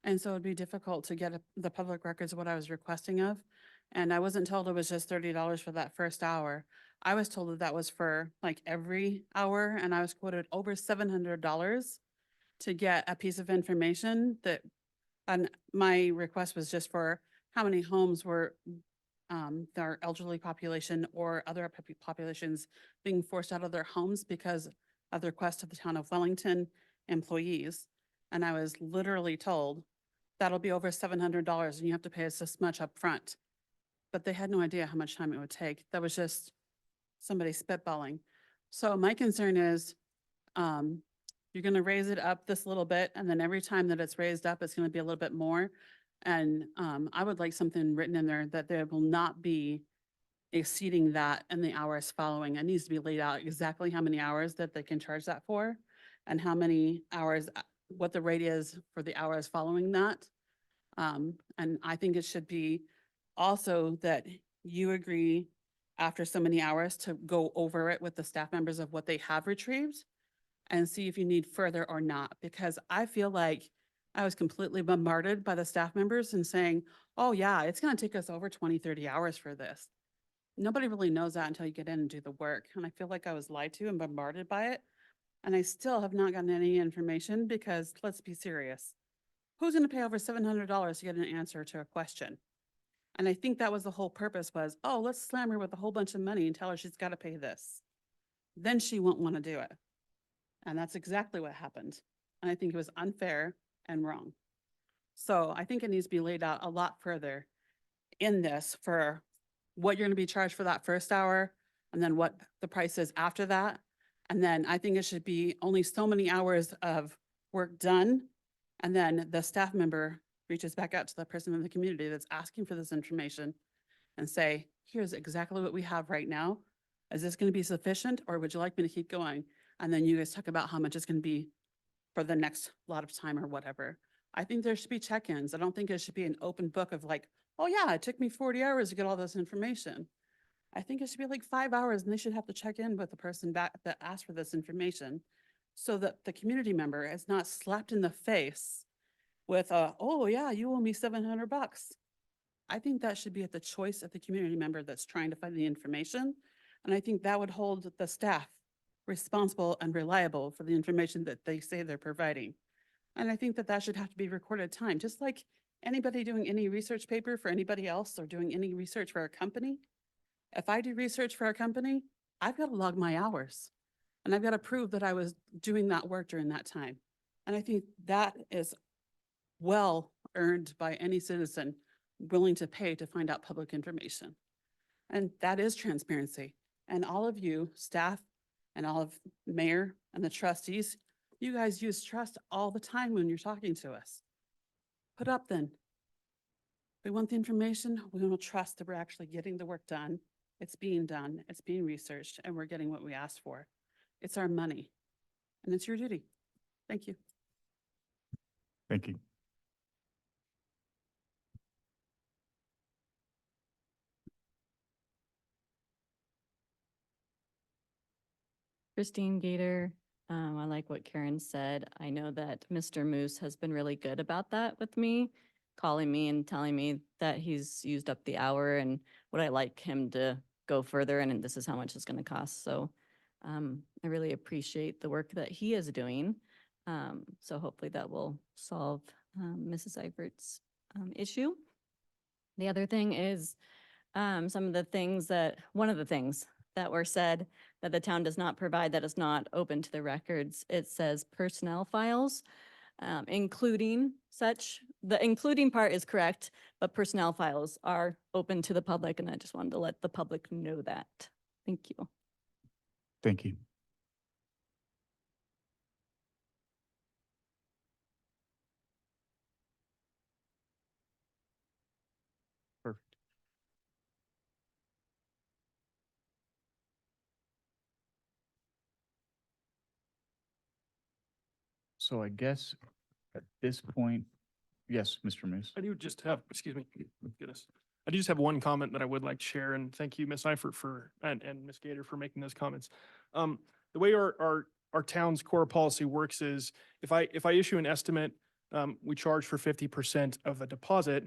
And so it'd be difficult to get the public records of what I was requesting of. And I wasn't told it was just $30 for that first hour. I was told that that was for like every hour, and I was quoted over $700 to get a piece of information that, and my request was just for how many homes were their elderly population or other populations being forced out of their homes because of the request of the town of Wellington employees. And I was literally told that'll be over $700 and you have to pay us this much up front. But they had no idea how much time it would take. That was just somebody spitballing. So my concern is, you're going to raise it up this little bit, and then every time that it's raised up, it's going to be a little bit more. And I would like something written in there that there will not be exceeding that in the hours following. It needs to be laid out exactly how many hours that they can charge that for and how many hours, what the rate is for the hours following that. And I think it should be also that you agree after so many hours to go over it with the staff members of what they have retrieved and see if you need further or not, because I feel like I was completely bombarded by the staff members and saying, oh yeah, it's going to take us over 20, 30 hours for this. Nobody really knows that until you get in and do the work. And I feel like I was lied to and bombarded by it. And I still have not gotten any information because let's be serious. Who's going to pay over $700 to get an answer to a question? And I think that was the whole purpose was, oh, let's slam her with a whole bunch of money and tell her she's got to pay this. Then she won't want to do it. And that's exactly what happened. And I think it was unfair and wrong. So I think it needs to be laid out a lot further in this for what you're going to be charged for that first hour and then what the price is after that. And then I think it should be only so many hours of work done. And then the staff member reaches back out to the person in the community that's asking for this information and say, here's exactly what we have right now. Is this going to be sufficient or would you like me to keep going? And then you guys talk about how much it's going to be for the next lot of time or whatever. I think there should be check-ins. I don't think it should be an open book of like, oh yeah, it took me 40 hours to get all this information. I think it should be like 5 hours and they should have to check in with the person back that asked for this information so that the community member is not slapped in the face with oh yeah, you owe me $700. I think that should be at the choice of the community member that's trying to find the information. And I think that would hold the staff responsible and reliable for the information that they say they're providing. And I think that that should have to be recorded time, just like anybody doing any research paper for anybody else or doing any research for our company. If I do research for our company, I've got to log my hours and I've got to prove that I was doing that work during that time. And I think that is well earned by any citizen willing to pay to find out public information. And that is transparency. And all of you, staff, and all of mayor and the trustees, you guys use trust all the time when you're talking to us. Put up then. We want the information. We want to trust that we're actually getting the work done. It's being done. It's being researched, and we're getting what we asked for. It's our money, and it's your duty. Thank you. Thank you. Christine Gator. I like what Karen said. I know that Mr. Muhs has been really good about that with me, calling me and telling me that he's used up the hour and would I like him to go further and this is how much it's going to cost. So I really appreciate the work that he is doing. So hopefully that will solve Mrs. Eifert's issue. The other thing is one of the things that were said that the town does not provide that is not open to the records. It says personnel files, including the including part is correct, but personnel files are open to the public, and I just wanted to let the public know that. Thank you. Thank you. Perfect. So I guess at this point, yes, Mr. Moose. I do just have, excuse me, goodness. I do just have one comment that I would like to share, and thank you, Ms. Eifert, and Ms. Gator for making those comments. The way our town's core policy works is if I issue an estimate, we charge for 50% of a deposit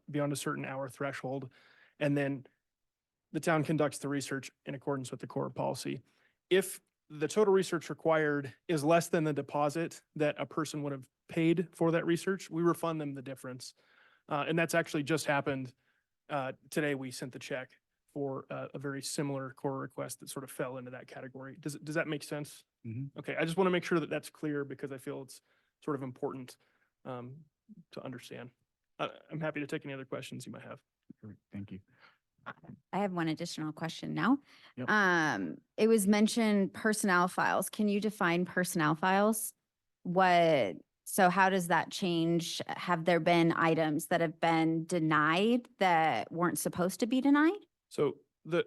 beyond a certain hour threshold, and then the town conducts the research in accordance with the core policy. If the total research required is less than the deposit that a person would have paid for that research, we refund them the difference. And that's actually just happened. Today, we sent the check for a very similar core request that sort of fell into that category. Does that make sense? Mm-hmm. Okay, I just want to make sure that that's clear because I feel it's sort of important to understand. I'm happy to take any other questions you might have. Great, thank you. I have one additional question now. Yep. It was mentioned personnel files. Can you define personnel files? So how does that change? Have there been items that have been denied that weren't supposed to be denied? So the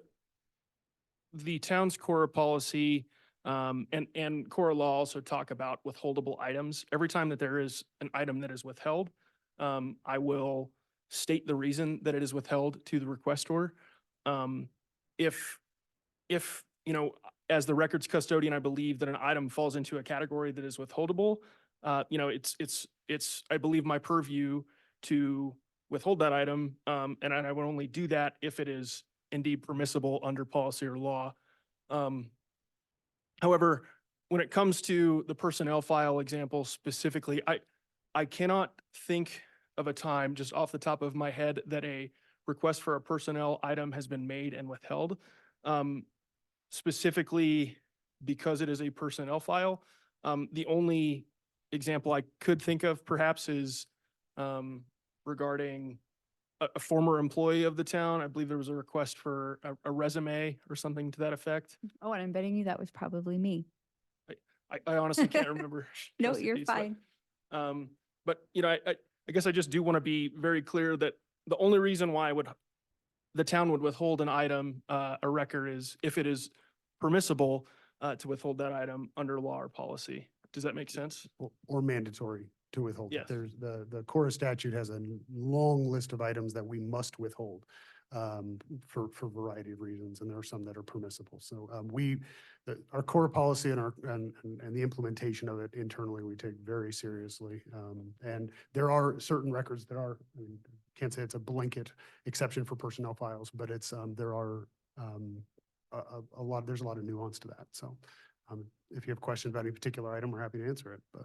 town's core policy and core law also talk about withholdable items. Every time that there is an item that is withheld, I will state the reason that it is withheld to the requestor. If you know, as the records custodian, I believe that an item falls into a category that is withholdable, you know, it's I believe my purview to withhold that item, and I would only do that if it is indeed permissible under policy or law. However, when it comes to the personnel file example specifically, I cannot think of a time just off the top of my head that a request for a personnel item has been made and withheld. Specifically because it is a personnel file. The only example I could think of perhaps is regarding a former employee of the town. I believe there was a request for a resume or something to that effect. Oh, and I'm betting you that was probably me. I honestly can't remember. No, Trustee you're Dees, but, fine. But you know, I guess I just do want to be very clear that the only reason why the town would withhold an item, a record, is if it is permissible to withhold that item under law or policy. Does that make sense? Or mandatory to withhold. Yes. There's the core statute has a long list of items that we must withhold. for a variety of reasons, and there are some that are permissible. So our core policy and and the implementation of it internally, we take very seriously. And there are certain records that are, I mean, can't say it's a blanket exception for personnel files, but it's, there are there's a lot of nuance to that. So if you have questions about any particular item, we're happy to answer it, but.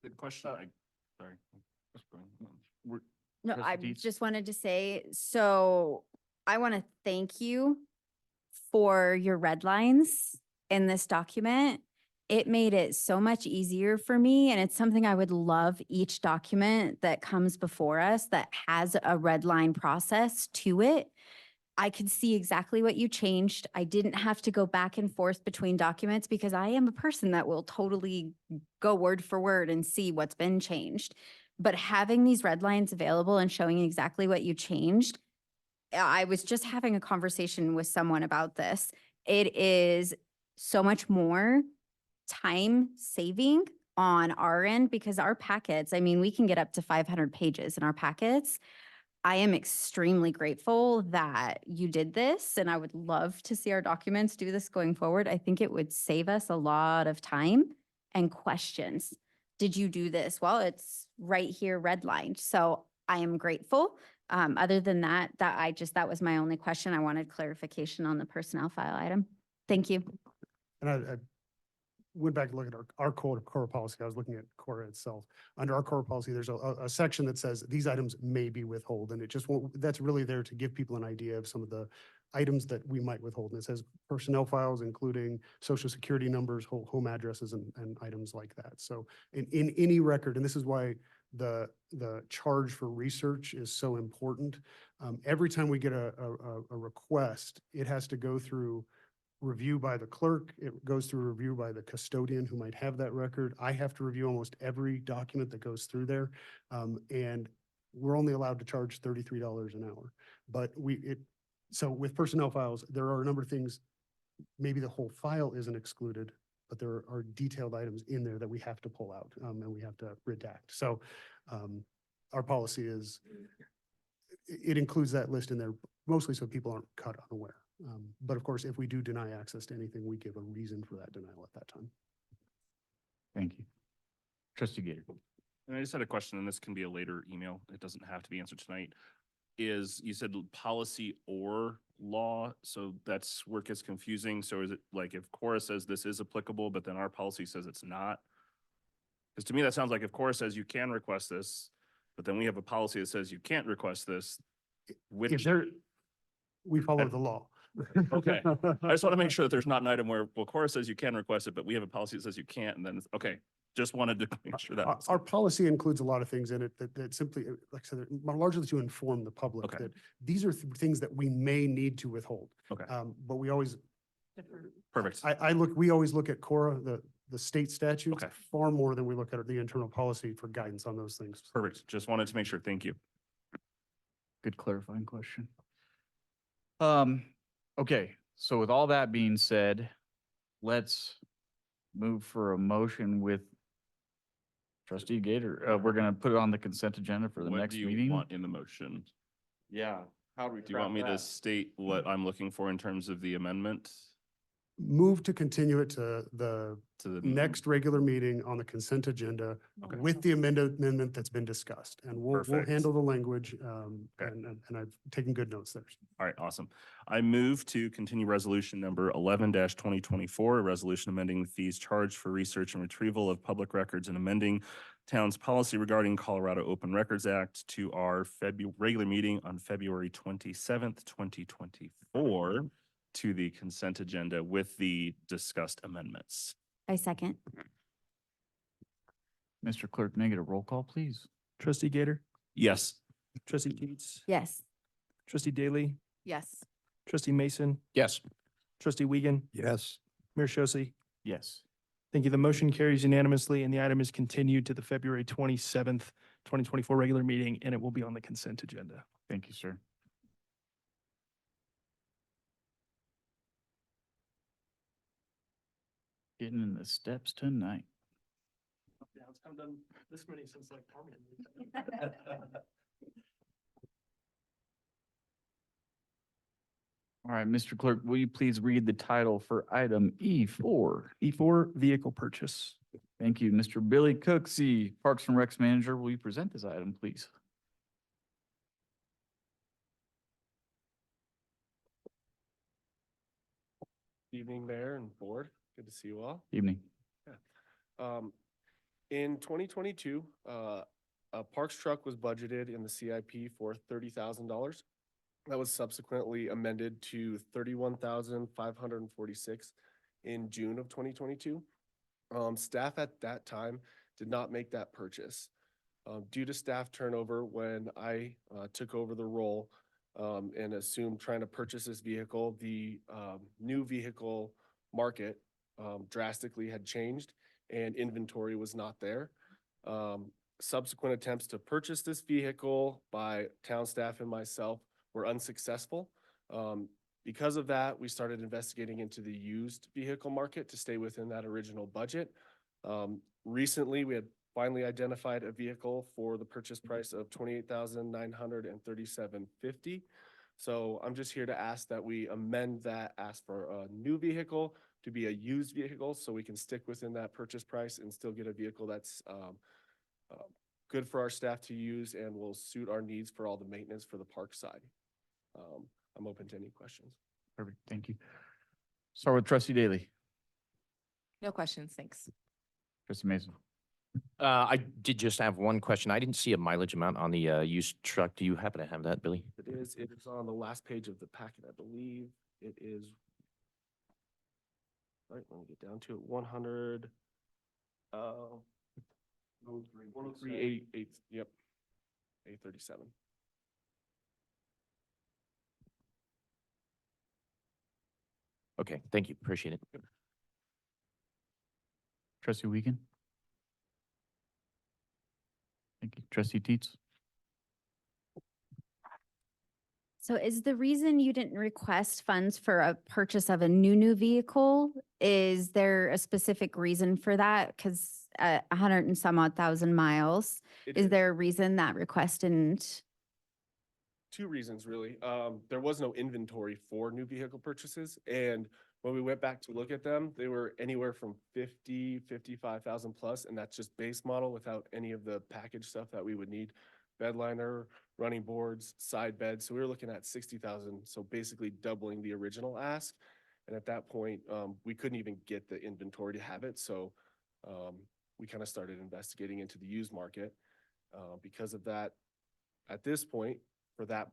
Good question. Sorry. No, Trustee I Dietz? just wanted to say, so I want to thank you for your red lines in this document. It made it so much easier for me, and it's something I would love each document that comes before us that has a red line process to it. I could see exactly what you changed. I didn't have to go back and forth between documents because I am a person that will totally go word for word and see what's been changed. But having these red lines available and showing exactly what you changed, I was just having a conversation with someone about this. It is so much more time saving on our end because our packets, I mean, we can get up to 500 pages in our packets. I am extremely grateful that you did this, and I would love to see our documents do this going forward. I think it would save us a lot of time and questions. Did you do this? Well, it's right here redlined. So I am grateful. Other than that, that was my only question. I wanted clarification on the personnel file item. Thank you. And I went back and looked at our core policy. I was looking at core itself. Under our core policy, there's a section that says these items may be withhold, and it just won't, that's really there to give people an idea of some of the items that we might withhold. And it says personnel files, including social security numbers, home addresses, and items like that. So in any record, and this is why the charge for research is so important. Every time we get a request, it has to go through review by the clerk. It goes through review by the custodian who might have that record. I have to review almost every document that goes through there. And we're only allowed to charge $33 an hour. But so with personnel files, there are a number of things, maybe the whole file isn't excluded, but there are detailed items in there that we have to pull out and we have to redact. So our policy is, it includes that list in there mostly so people aren't caught unaware. But of course, if we do deny access to anything, we give a reason for that denial at that time. Thank you. Trustee Gator. And I just had a question, and this can be a later email. It doesn't have to be answered tonight. You said policy or law, so that's where it gets confusing. So is it like if Cora says this is applicable, but then our policy says it's not? Because to me, that sounds like if Cora says you can request this, but then we have a policy that says you can't request this, which. We follow the law. Okay. I just want to make sure that there's not an item where, well, Cora says you can request it, but we have a policy that says you can't, and then, okay, just wanted to make sure that. Our policy includes a lot of things in it that simply, like I said, are largely to inform the public Okay. that these are things that we may need to withhold. Okay. But we always, Perfect. we always look at Cora, the state statutes, Okay. far more than we look at the internal policy for guidance on those things. Perfect. Just wanted to make sure. Thank you. Good clarifying question. Okay, so with all that being said, let's move for a motion with Trustee Gator. We're gonna put it on the consent agenda for the What next do you meeting. want in the motion? Yeah. How do we? Do you want me to state what I'm looking for in terms of the amendment Move to continue it to the to the next regular meeting on the consent agenda Okay. with the amendment that's been discussed. And we'll Perfect. handle the language, Okay. and I've taken good notes there. All right, awesome. I move to continue resolution number 11-2024, a resolution amending the fees charged for research and retrieval of public records and amending town's policy regarding Colorado Open Records Act to our regular meeting on February 27th, 2024 to the consent agenda with the discussed amendments. I second. Mr. Clerk, make it a roll call, please. Trustee Gator, Yes. trustee Dietz, Yes. trustee Daly, Yes. trustee Mason, Yes. trustee Wiegand, Yes. Mayor Shosse. Yes. Thank you. The motion carries unanimously, and the item is continued to the February 27th, 2024 regular meeting, and it will be on the consent agenda. Thank you, sir. Getting in the steps tonight. Yeah, I haven't done this many since like Harmony. All right, Mr. Clerk, will you please read the title for item E4? E4, vehicle purchase. Thank you. Mr. Billy Cooksey, Parks and Recs Manager, will you present this item, please? Evening, Mayor and Board. Good to see you all. Evening. In 2022, a Parks truck was budgeted in the CIP for $30,000. That was subsequently amended to $31,546 in June of 2022. Staff at that time did not make that purchase. Due to staff turnover, when I took over the role and assumed trying to purchase this vehicle, the new vehicle market drastically had changed and inventory was not there. Subsequent attempts to purchase this vehicle by town staff and myself were unsuccessful. Because of that, we started investigating into the used vehicle market to stay within that original budget. Recently, we had finally identified a vehicle for the purchase price of $28,937.50. So I'm just here to ask that we amend that, ask for a new vehicle to be a used vehicle so we can stick within that purchase price and still get a vehicle that's good for our staff to use and will suit our needs for all the maintenance for the park side. I'm open to any questions. Perfect. Thank you. Start with Trustee Daly. No questions, thanks. Trustee Mason. I did just have one question. I didn't see a mileage amount on the used truck. Do you happen to have that, Billy? It is on the last page of the packet, I believe. It is, right, let me get down to it, 100, 103.88, yep, 837. Okay, thank you. Appreciate it. Trustee Wiegand. Thank you. Trustee Teets. So is the reason you didn't request funds for a purchase of a new vehicle, is there a specific reason for that? Because 100 and some odd thousand miles, is there a reason that request didn't? Two reasons, really. There was no inventory for new vehicle purchases. And when we went back to look at them, they were anywhere from 55,000 plus. And that's just base model without any of the package stuff that we would need. Bed liner, running boards, side beds. So we were looking at 60,000. So basically doubling the original ask. And at that point, we couldn't even get the inventory to have it. So we kind of started investigating into the used market. Because of that, at this point, for that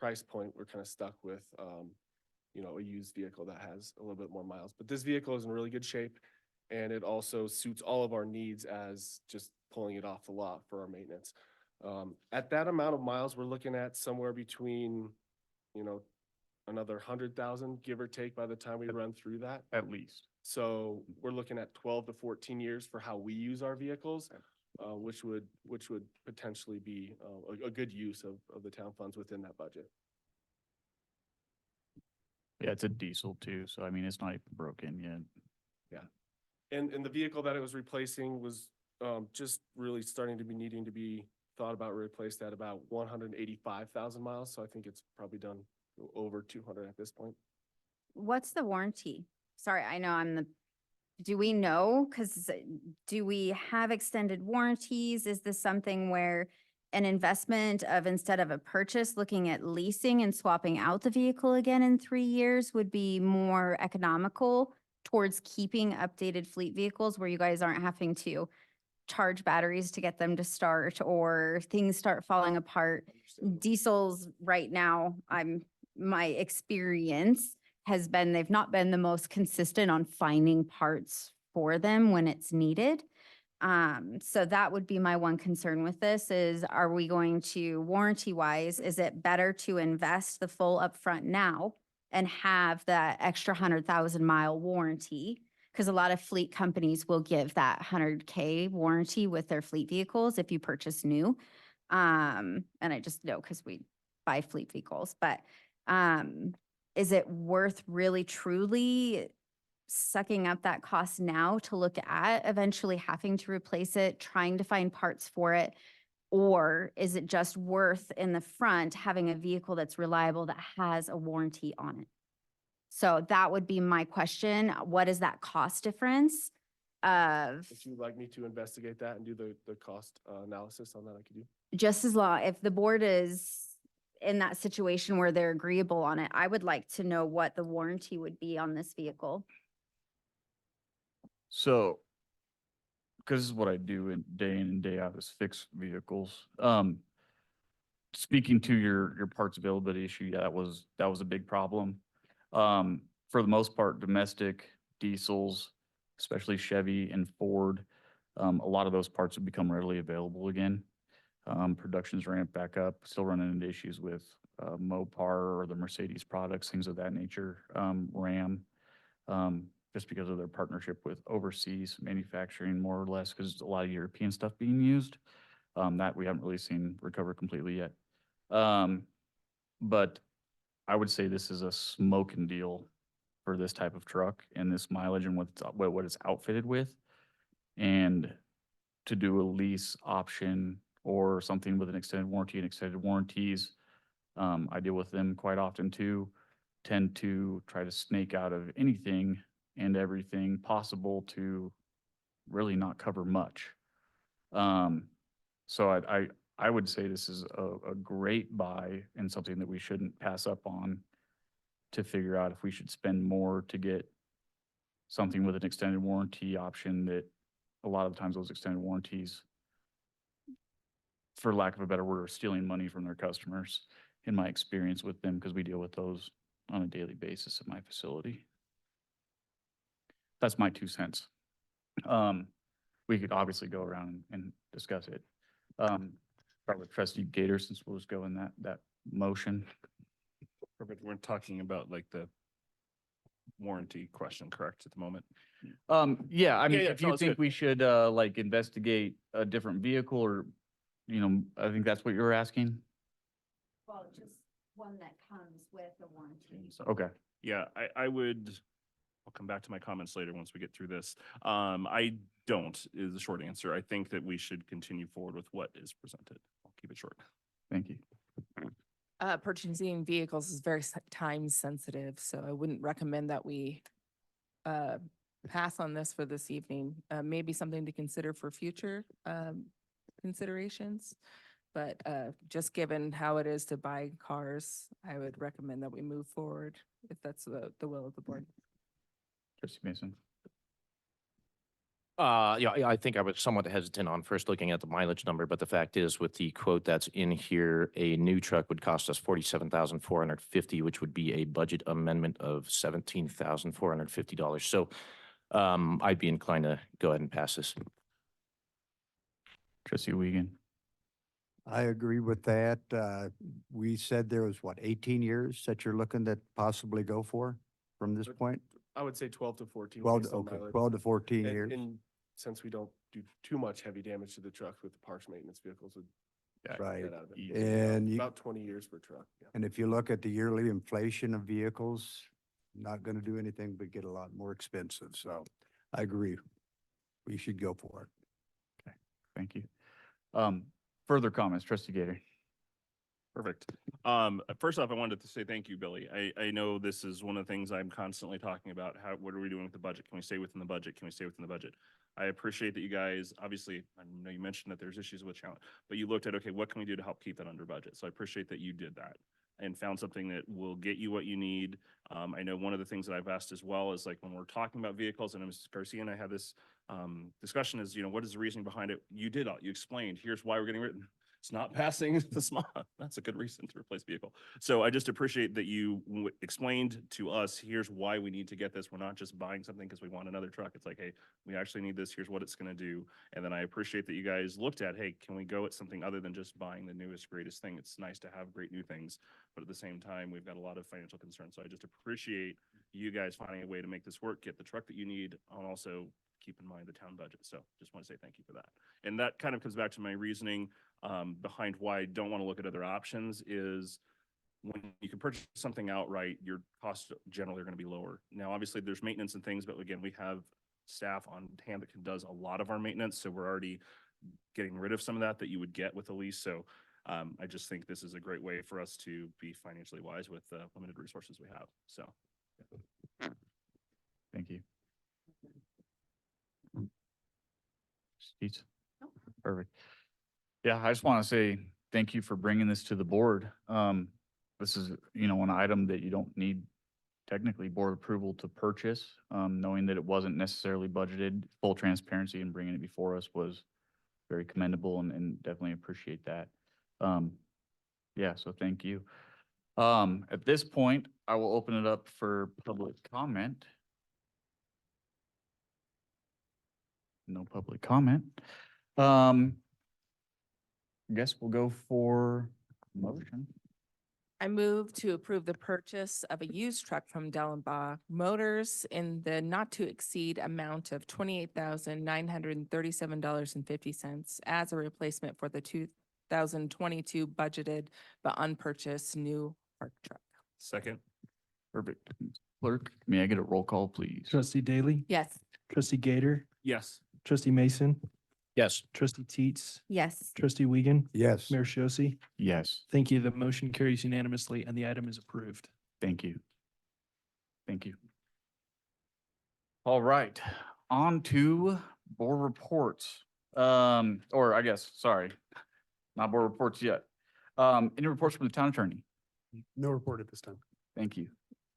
price point, we're kind of stuck with, a used vehicle that has a little bit more miles. But this vehicle is in really good shape, and it also suits all of our needs as just pulling it off the lot for our maintenance. At that amount of miles, we're looking at somewhere between, another 100,000, give or take, by the time we run through that. At least. So we're looking at 12 to 14 years for how we use our vehicles. Which would potentially be a good use of the town funds within that budget. Yeah, it's a diesel too, so I mean, it's not even broken yet. Yeah. And the vehicle that it was replacing was just really starting to be needing to be thought about replaced at about 185,000 miles. So I think it's probably done over 200 at this point. What's the warranty? Sorry, I know do we know? Because do we have extended warranties? Is this something where an investment of, instead of a purchase, looking at leasing and swapping out the vehicle again in 3 years would be more economical towards keeping updated fleet vehicles where you guys aren't having to charge batteries to get them to start or things start falling apart? Diesels right now, my experience has been, they've not been the most consistent on finding parts for them when it's needed. So that would be my one concern with this is, are we going to, warranty wise, is it better to invest the full upfront now and have that extra 100,000 mile warranty? Because a lot of fleet companies will give that 100K warranty with their fleet vehicles if you purchase new. And I just know because we buy fleet vehicles, but is it worth really truly sucking up that cost now to look at eventually having to replace it, trying to find parts for it? Or is it just worth in the front having a vehicle that's reliable that has a warranty on it? So that would be my question. What is that cost difference of If you'd like me to investigate that and do the cost analysis on that, I could do. just as long, if the board is in that situation where they're agreeable on it, I would like to know what the warranty would be on this vehicle. So, because this is what I do in and day out is fix vehicles. Speaking to your parts availability issue, yeah, that was a big problem. For the most part, domestic diesels, especially Chevy and Ford, a lot of those parts have become readily available again. Production's ramped back up, still running into issues with Mopar or the Mercedes products, things of that nature, Ram, just because of their partnership with overseas manufacturing more or less, because a lot of European stuff being used, that we haven't really seen recover completely yet. But I would say this is a smoking deal for this type of truck and this mileage and what it's outfitted with. And to do a lease option or something with an extended warranty and extended warranties, I deal with them quite often too, tend to try to snake out of anything and everything possible to really not cover much. So I would say this is a great buy and something that we shouldn't pass up on to figure out if we should spend more to get something with an extended warranty option that a lot of times those extended warranties, for lack of a better word, are stealing money from their customers in my experience with them, because we deal with those on a daily basis at my facility. That's my 2 cents. We could obviously go around and discuss it. Start with Trustee Gator, since we'll just go in that motion. Perfect. We're talking about like the warranty question, correct, at the moment? Yeah, I mean, yeah, if no, you it's think good. we should, like, investigate a different vehicle or, I think that's what you were asking. Well, just one that comes with a warranty. Okay. Yeah, I'll come back to my comments later once we get through this. I don't, is the short answer. I think that we should continue forward with what is presented. I'll keep it short. Thank you. Purchasing vehicles is very time sensitive, so I wouldn't recommend that we pass on this for this evening. Maybe something to consider for future considerations. But just given how it is to buy cars, I would recommend that we move forward if that's the will of the board. Trustee Mason. Yeah, I think I was somewhat hesitant on first looking at the mileage number, but the fact is with the quote that's in here, a new truck would cost us $47,450, which would be a budget amendment of $17,450. So I'd be inclined to go ahead and pass this. Trustee Wiegand. I agree with that. We said there was 18 years that you're looking to possibly go for from this point? I would say 12 to 14. 12, based on okay, mileage. 12 to 14 And- years. And since we don't do too much heavy damage to the truck with the parks maintenance vehicles, would Right. get out of it. Easy. And About 20 years per truck. Yeah. And if you look at the yearly inflation of vehicles, not going to do anything but get a lot more expensive. So I agree. We should go for it. Thank you. Further comments, Trustee Gator. Perfect. First off, I wanted to say thank you, Billy. I know this is one of the things I'm constantly talking about. What are we doing with the budget? Can we stay within the budget? Can we stay within the budget? I appreciate that you guys, obviously, I know you mentioned that there's issues with challenge, but you looked at, okay, what can we do to help keep that under budget? So I appreciate that you did that and found something that will get you what you need. I know one of the things that I've asked as well is like when we're talking about vehicles, and Mrs. Garcia and I had this discussion is, what is the reasoning behind it? You explained, here's why we're getting rid. It's not passing the SMA. That's a good reason to replace vehicle. So I just appreciate that you explained to us, here's why we need to get this. We're not just buying something because we want another truck. It's like, hey, we actually need this. Here's what it's going to do. And then I appreciate that you guys looked at, hey, can we go at something other than just buying the newest, greatest thing? It's nice to have great new things, but at the same time, we've got a lot of financial concerns. So I just appreciate you guys finding a way to make this work, get the truck that you need, and also keep in mind the town budget. So just want to say thank you for that. And that kind of comes back to my reasoning behind why I don't want to look at other options is when you can purchase something outright, your costs generally are going to be lower. Now, obviously there's maintenance and things, but again, we have staff on hand that does a lot of our maintenance. So we're already getting rid of some of that you would get with a lease. So I just think this is a great way for us to be financially wise with the limited resources we have. So Thank you. Trustees? Perfect. Yeah, I just want to say thank you for bringing this to the board. This is, an item that you don't need technically board approval to purchase, knowing that it wasn't necessarily budgeted. Full transparency and bringing it before us was very commendable and definitely appreciate that. Yeah, so thank you. At this point, I will open it up for public comment. No public comment. I guess we'll go for motion. I move to approve the purchase of a used truck from Dellenbach Motors in the not to exceed amount of $28,937.50 as a replacement for the 2022 budgeted but unpurchased new park truck. Second. Perfect. Clerk, may I get a roll call, please? Trustee Daly, Yes. trustee Gator, Yes. trustee Mason, Yes. trustee Teets, Yes. trustee Wiegand, Yes. Mayor Shosse. Yes, Thank you. The motion carries unanimously and the item is approved. thank you. Thank you. All right, on to board reports. Or I guess, sorry, not board reports yet. Any reports from the town attorney? No report at this time. Thank you.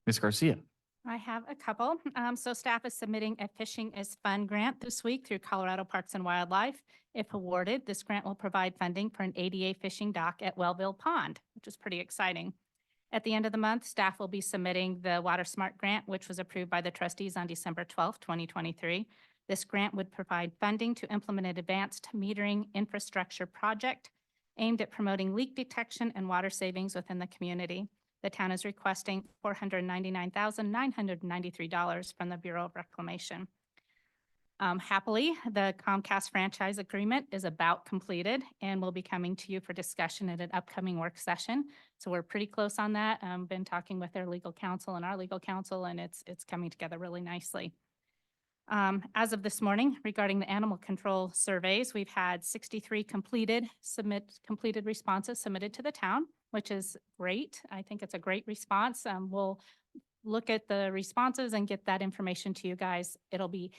Ms. Garcia? I have a couple. So staff is submitting a Fishing is Fun grant this week through Colorado Parks and Wildlife. If awarded, this grant will provide funding for an ADA fishing dock at Wellville Pond, which is pretty exciting. At the end of the month, staff will be submitting the Water Smart grant, which was approved by the trustees on December 12th, 2023. This grant would provide funding to implement an advanced metering infrastructure project aimed at promoting leak detection and water savings within the community. The town is requesting $499,993 from the Bureau of Reclamation. Happily, the Comcast franchise agreement is about completed and will be coming to you for discussion at an upcoming work session. So we're pretty close on that. Been talking with their legal counsel and our legal counsel, and it's coming together really nicely. As of this morning, regarding the animal control surveys, we've had 63 completed responses submitted to the town, which is great. I think it's a great response. We'll look at the responses and get that information to you guys. It'll be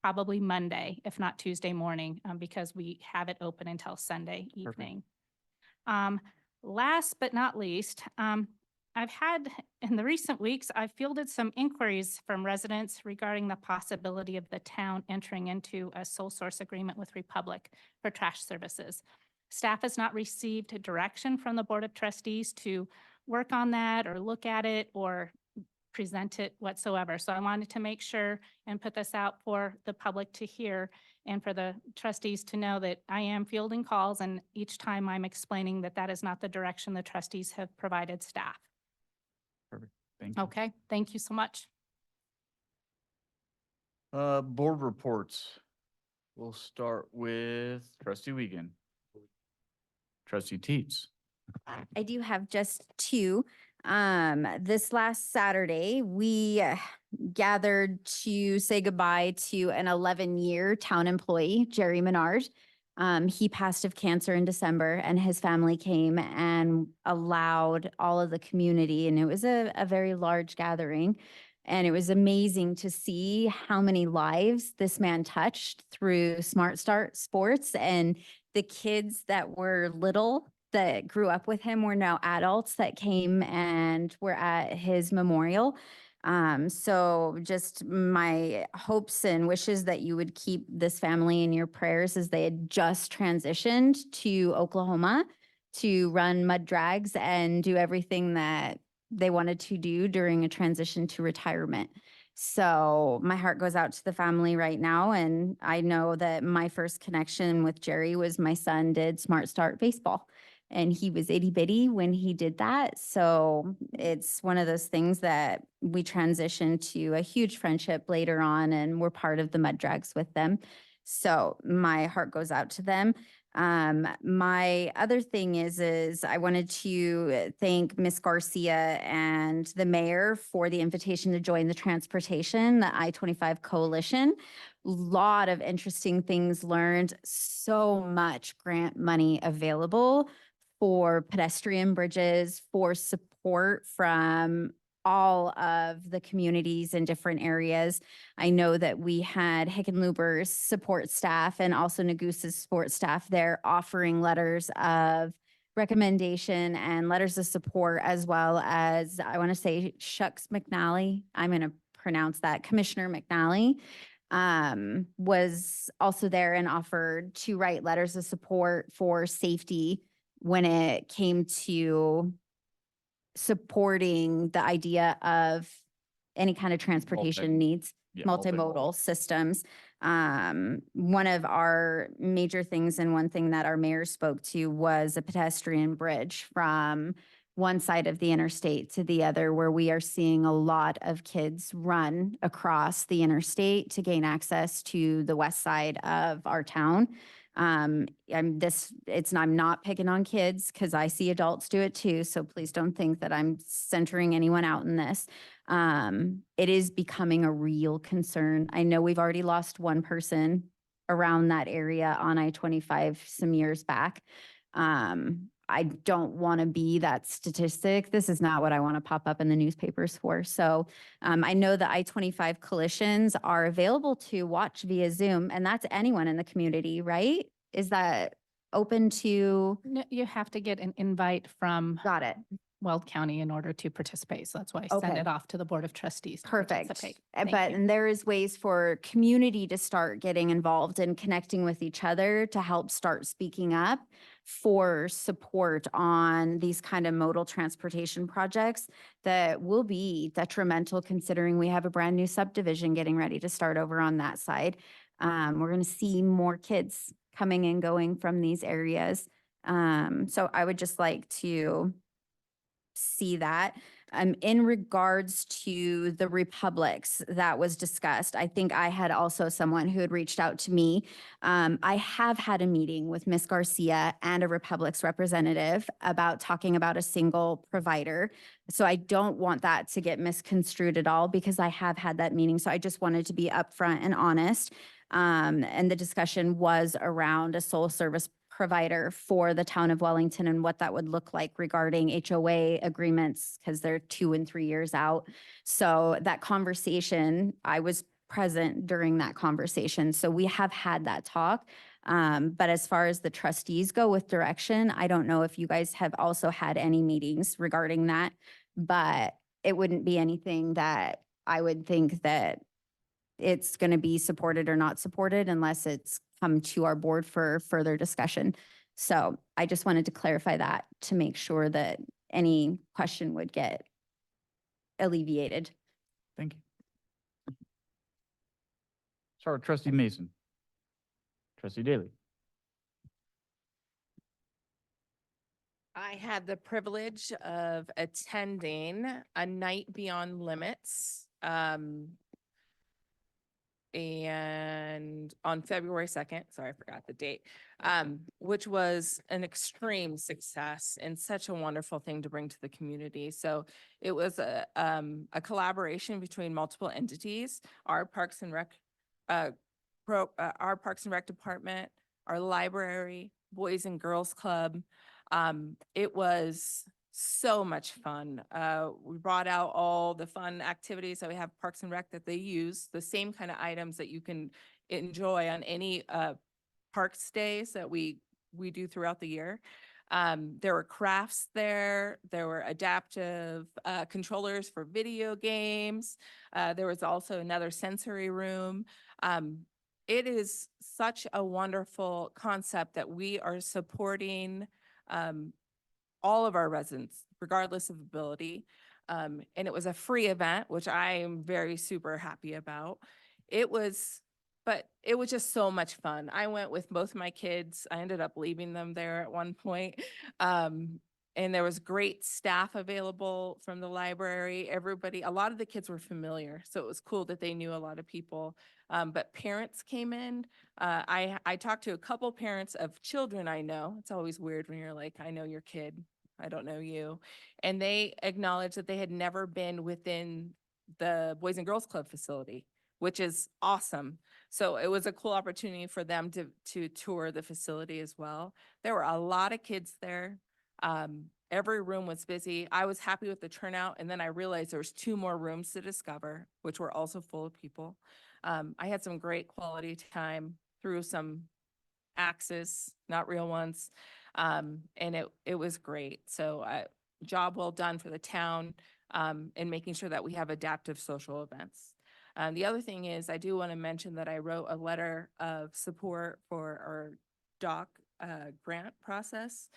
probably Monday, if not Tuesday morning, because we have it open until Sunday evening. Last but not least, I've had, in the recent weeks, I've fielded some inquiries from residents regarding the possibility of the town entering into a sole source agreement with Republic for trash services. Staff has not received direction from the Board of Trustees to work on that or look at it or present it whatsoever. So I wanted to make sure and put this out for the public to hear and for the trustees to know that I am fielding calls, and each time I'm explaining that that is not the direction the trustees have provided staff. Perfect. Thank you. Okay, thank you so much. Board reports. We'll start with trustee Wiegand. Trustee Teets. I do have just two. This last Saturday, we gathered to say goodbye to an 11-year town employee, Jerry Menard. He passed of cancer in December, and his family came and allowed all of the community, and it was a very large gathering. And it was amazing to see how many lives this man touched through Smart Start Sports, and the kids that were little that grew up with him were now adults that came and were at his memorial. So just my hopes and wishes that you would keep this family in your prayers, as they had just transitioned to Oklahoma to run mud drags and do everything that they wanted to do during a transition to retirement. So my heart goes out to the family right now. And I know that my first connection with Jerry was my son did Smart Start baseball, and he was itty bitty when he did that. So it's one of those things that we transitioned to a huge friendship later on, and we're part of the mud drags with them. So my heart goes out to them. My other thing is I wanted to thank Miss Garcia and the mayor for the invitation to join the transportation, the I-25 Coalition. Lot of interesting things learned, so much grant money available for pedestrian bridges, for support from all of the communities in different areas. I know that we had Hickenlooper's support staff and also Nagusa's support staff there offering letters of recommendation and letters of support, as well as, I want to say, Shucks McNally. I'm going to pronounce that, Commissioner McNally was also there and offered to write letters of support for safety when it came to supporting the idea of any kind of transportation needs, multimodal systems. One of our major things and one thing that our mayor spoke to was a pedestrian bridge from one side of the interstate to the other, where we are seeing a lot of kids run across the interstate to gain access to the west side of our town. I'm not picking on kids because I see adults do it too. So please don't think that I'm centering anyone out in this. It is becoming a real concern. I know we've already lost one person around that area on I-25 some years back. I don't want to be that statistic. This is not what I want to pop up in the newspapers for. So I know the I-25 collisions are available to watch via Zoom, and that's anyone in the community, right? Is that open to? No, you have to get an invite from Got it. Weld County in order to participate. So that's why I send Okay. it off to the Board of Trustees to Perfect. participate. But Thank you. and there is ways for community to start getting involved and connecting with each other to help start speaking up for support on these kind of modal transportation projects that will be detrimental, considering we have a brand new subdivision getting ready to start over on that side. We're going to see more kids coming and going from these areas. So I would just like to see that. In regards to the republics that was discussed, I think I had also someone who had reached out to me. I have had a meeting with Ms. Garcia and a republics representative about talking about a single provider. So I don't want that to get misconstrued at all, because I have had that meeting. So I just wanted to be upfront and honest. And the discussion was around a sole service provider for the town of Wellington and what that would look like regarding HOA agreements, because they're 2 and 3 years out. So that conversation, I was present during that conversation. So we have had that talk. But as far as the trustees go with direction, I don't know if you guys have also had any meetings regarding that, but it wouldn't be anything that I would think that it's going to be supported or not supported unless it's come to our board for further discussion. So I just wanted to clarify that to make sure that any question would get alleviated. Thank you. Start with Trustee Mason. Trustee Daly. I had the privilege of attending a night beyond limits. And on February 2nd, sorry, I forgot the date, which was an extreme success and such a wonderful thing to bring to the community. So it was a collaboration between multiple entities, our Parks and Rec, our Parks and Rec department, our library, Boys and Girls Club. It was so much fun. We brought out all the fun activities that we have Parks and Rec that they use, the same kind of items that you can enjoy on any parks days that we do throughout the year. There were crafts there. There were adaptive controllers for video games. There was also another sensory room. It is such a wonderful concept that we are supporting all of our residents, regardless of ability. And it was a free event, which I am very super happy about. But it was just so much fun. I went with both my kids. I ended up leaving them there at one point. And there was great staff available from the library. Everybody, a lot of the kids were familiar, so it was cool that they knew a lot of people. But parents came in. I talked to a couple parents of children I know. It's always weird when you're like, I know your kid, I don't know you. And they acknowledged that they had never been within the Boys and Girls Club facility, which is awesome. So it was a cool opportunity for them to tour the facility as well. There were a lot of kids there. Every room was busy. I was happy with the turnout, and then I realized there was 2 more rooms to discover, which were also full of people. I had some great quality time through some axes, not real ones. And it was great. So job well done for the town in making sure that we have adaptive social events. The other thing is, I do want to mention that I wrote a letter of support for our doc grant process.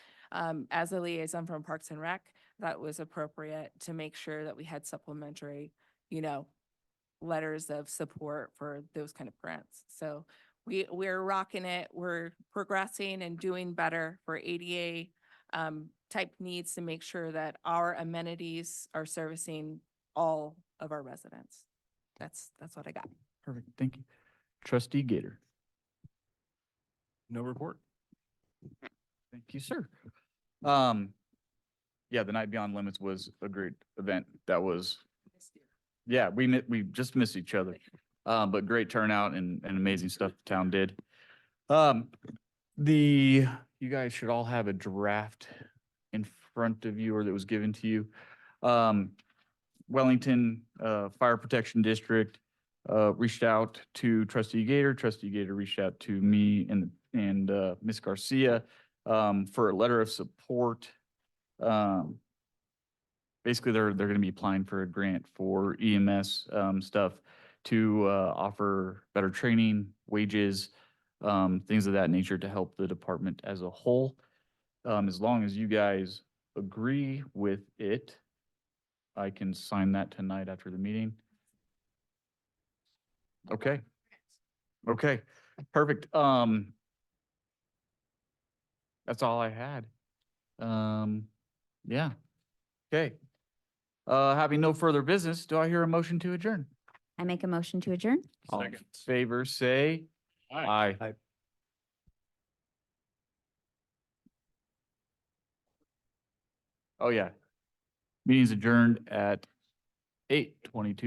As a liaison from Parks and Rec, that was appropriate to make sure that we had supplementary, letters of support for those kind of grants. So we're rocking it. We're progressing and doing better for ADA type needs to make sure that our amenities are servicing all of our residents. That's what I got. Perfect, thank you. Trustee Gator. No report. Thank you, sir. Yeah, the Night Beyond Limits was a great event. That was, yeah, we just missed each other. But great turnout and amazing stuff the town did. You guys should all have a draft in front of you or that was given to you. Wellington, Fire Protection District, reached out to Trustee Gator. Trustee Gator reached out to me and Ms. Garcia, for a letter of support. Basically, they're going to be applying for a grant for EMS stuff to offer better training, wages, things of that nature to help the department as a whole. As long as you guys agree with it, I can sign that tonight after the meeting. Okay. Okay, perfect. That's all I had. Yeah. Okay. Having no further business, do I hear a motion to adjourn? I make a motion to adjourn. All in favor, say aye. Aye. Oh, yeah. Meeting's adjourned at 8:22.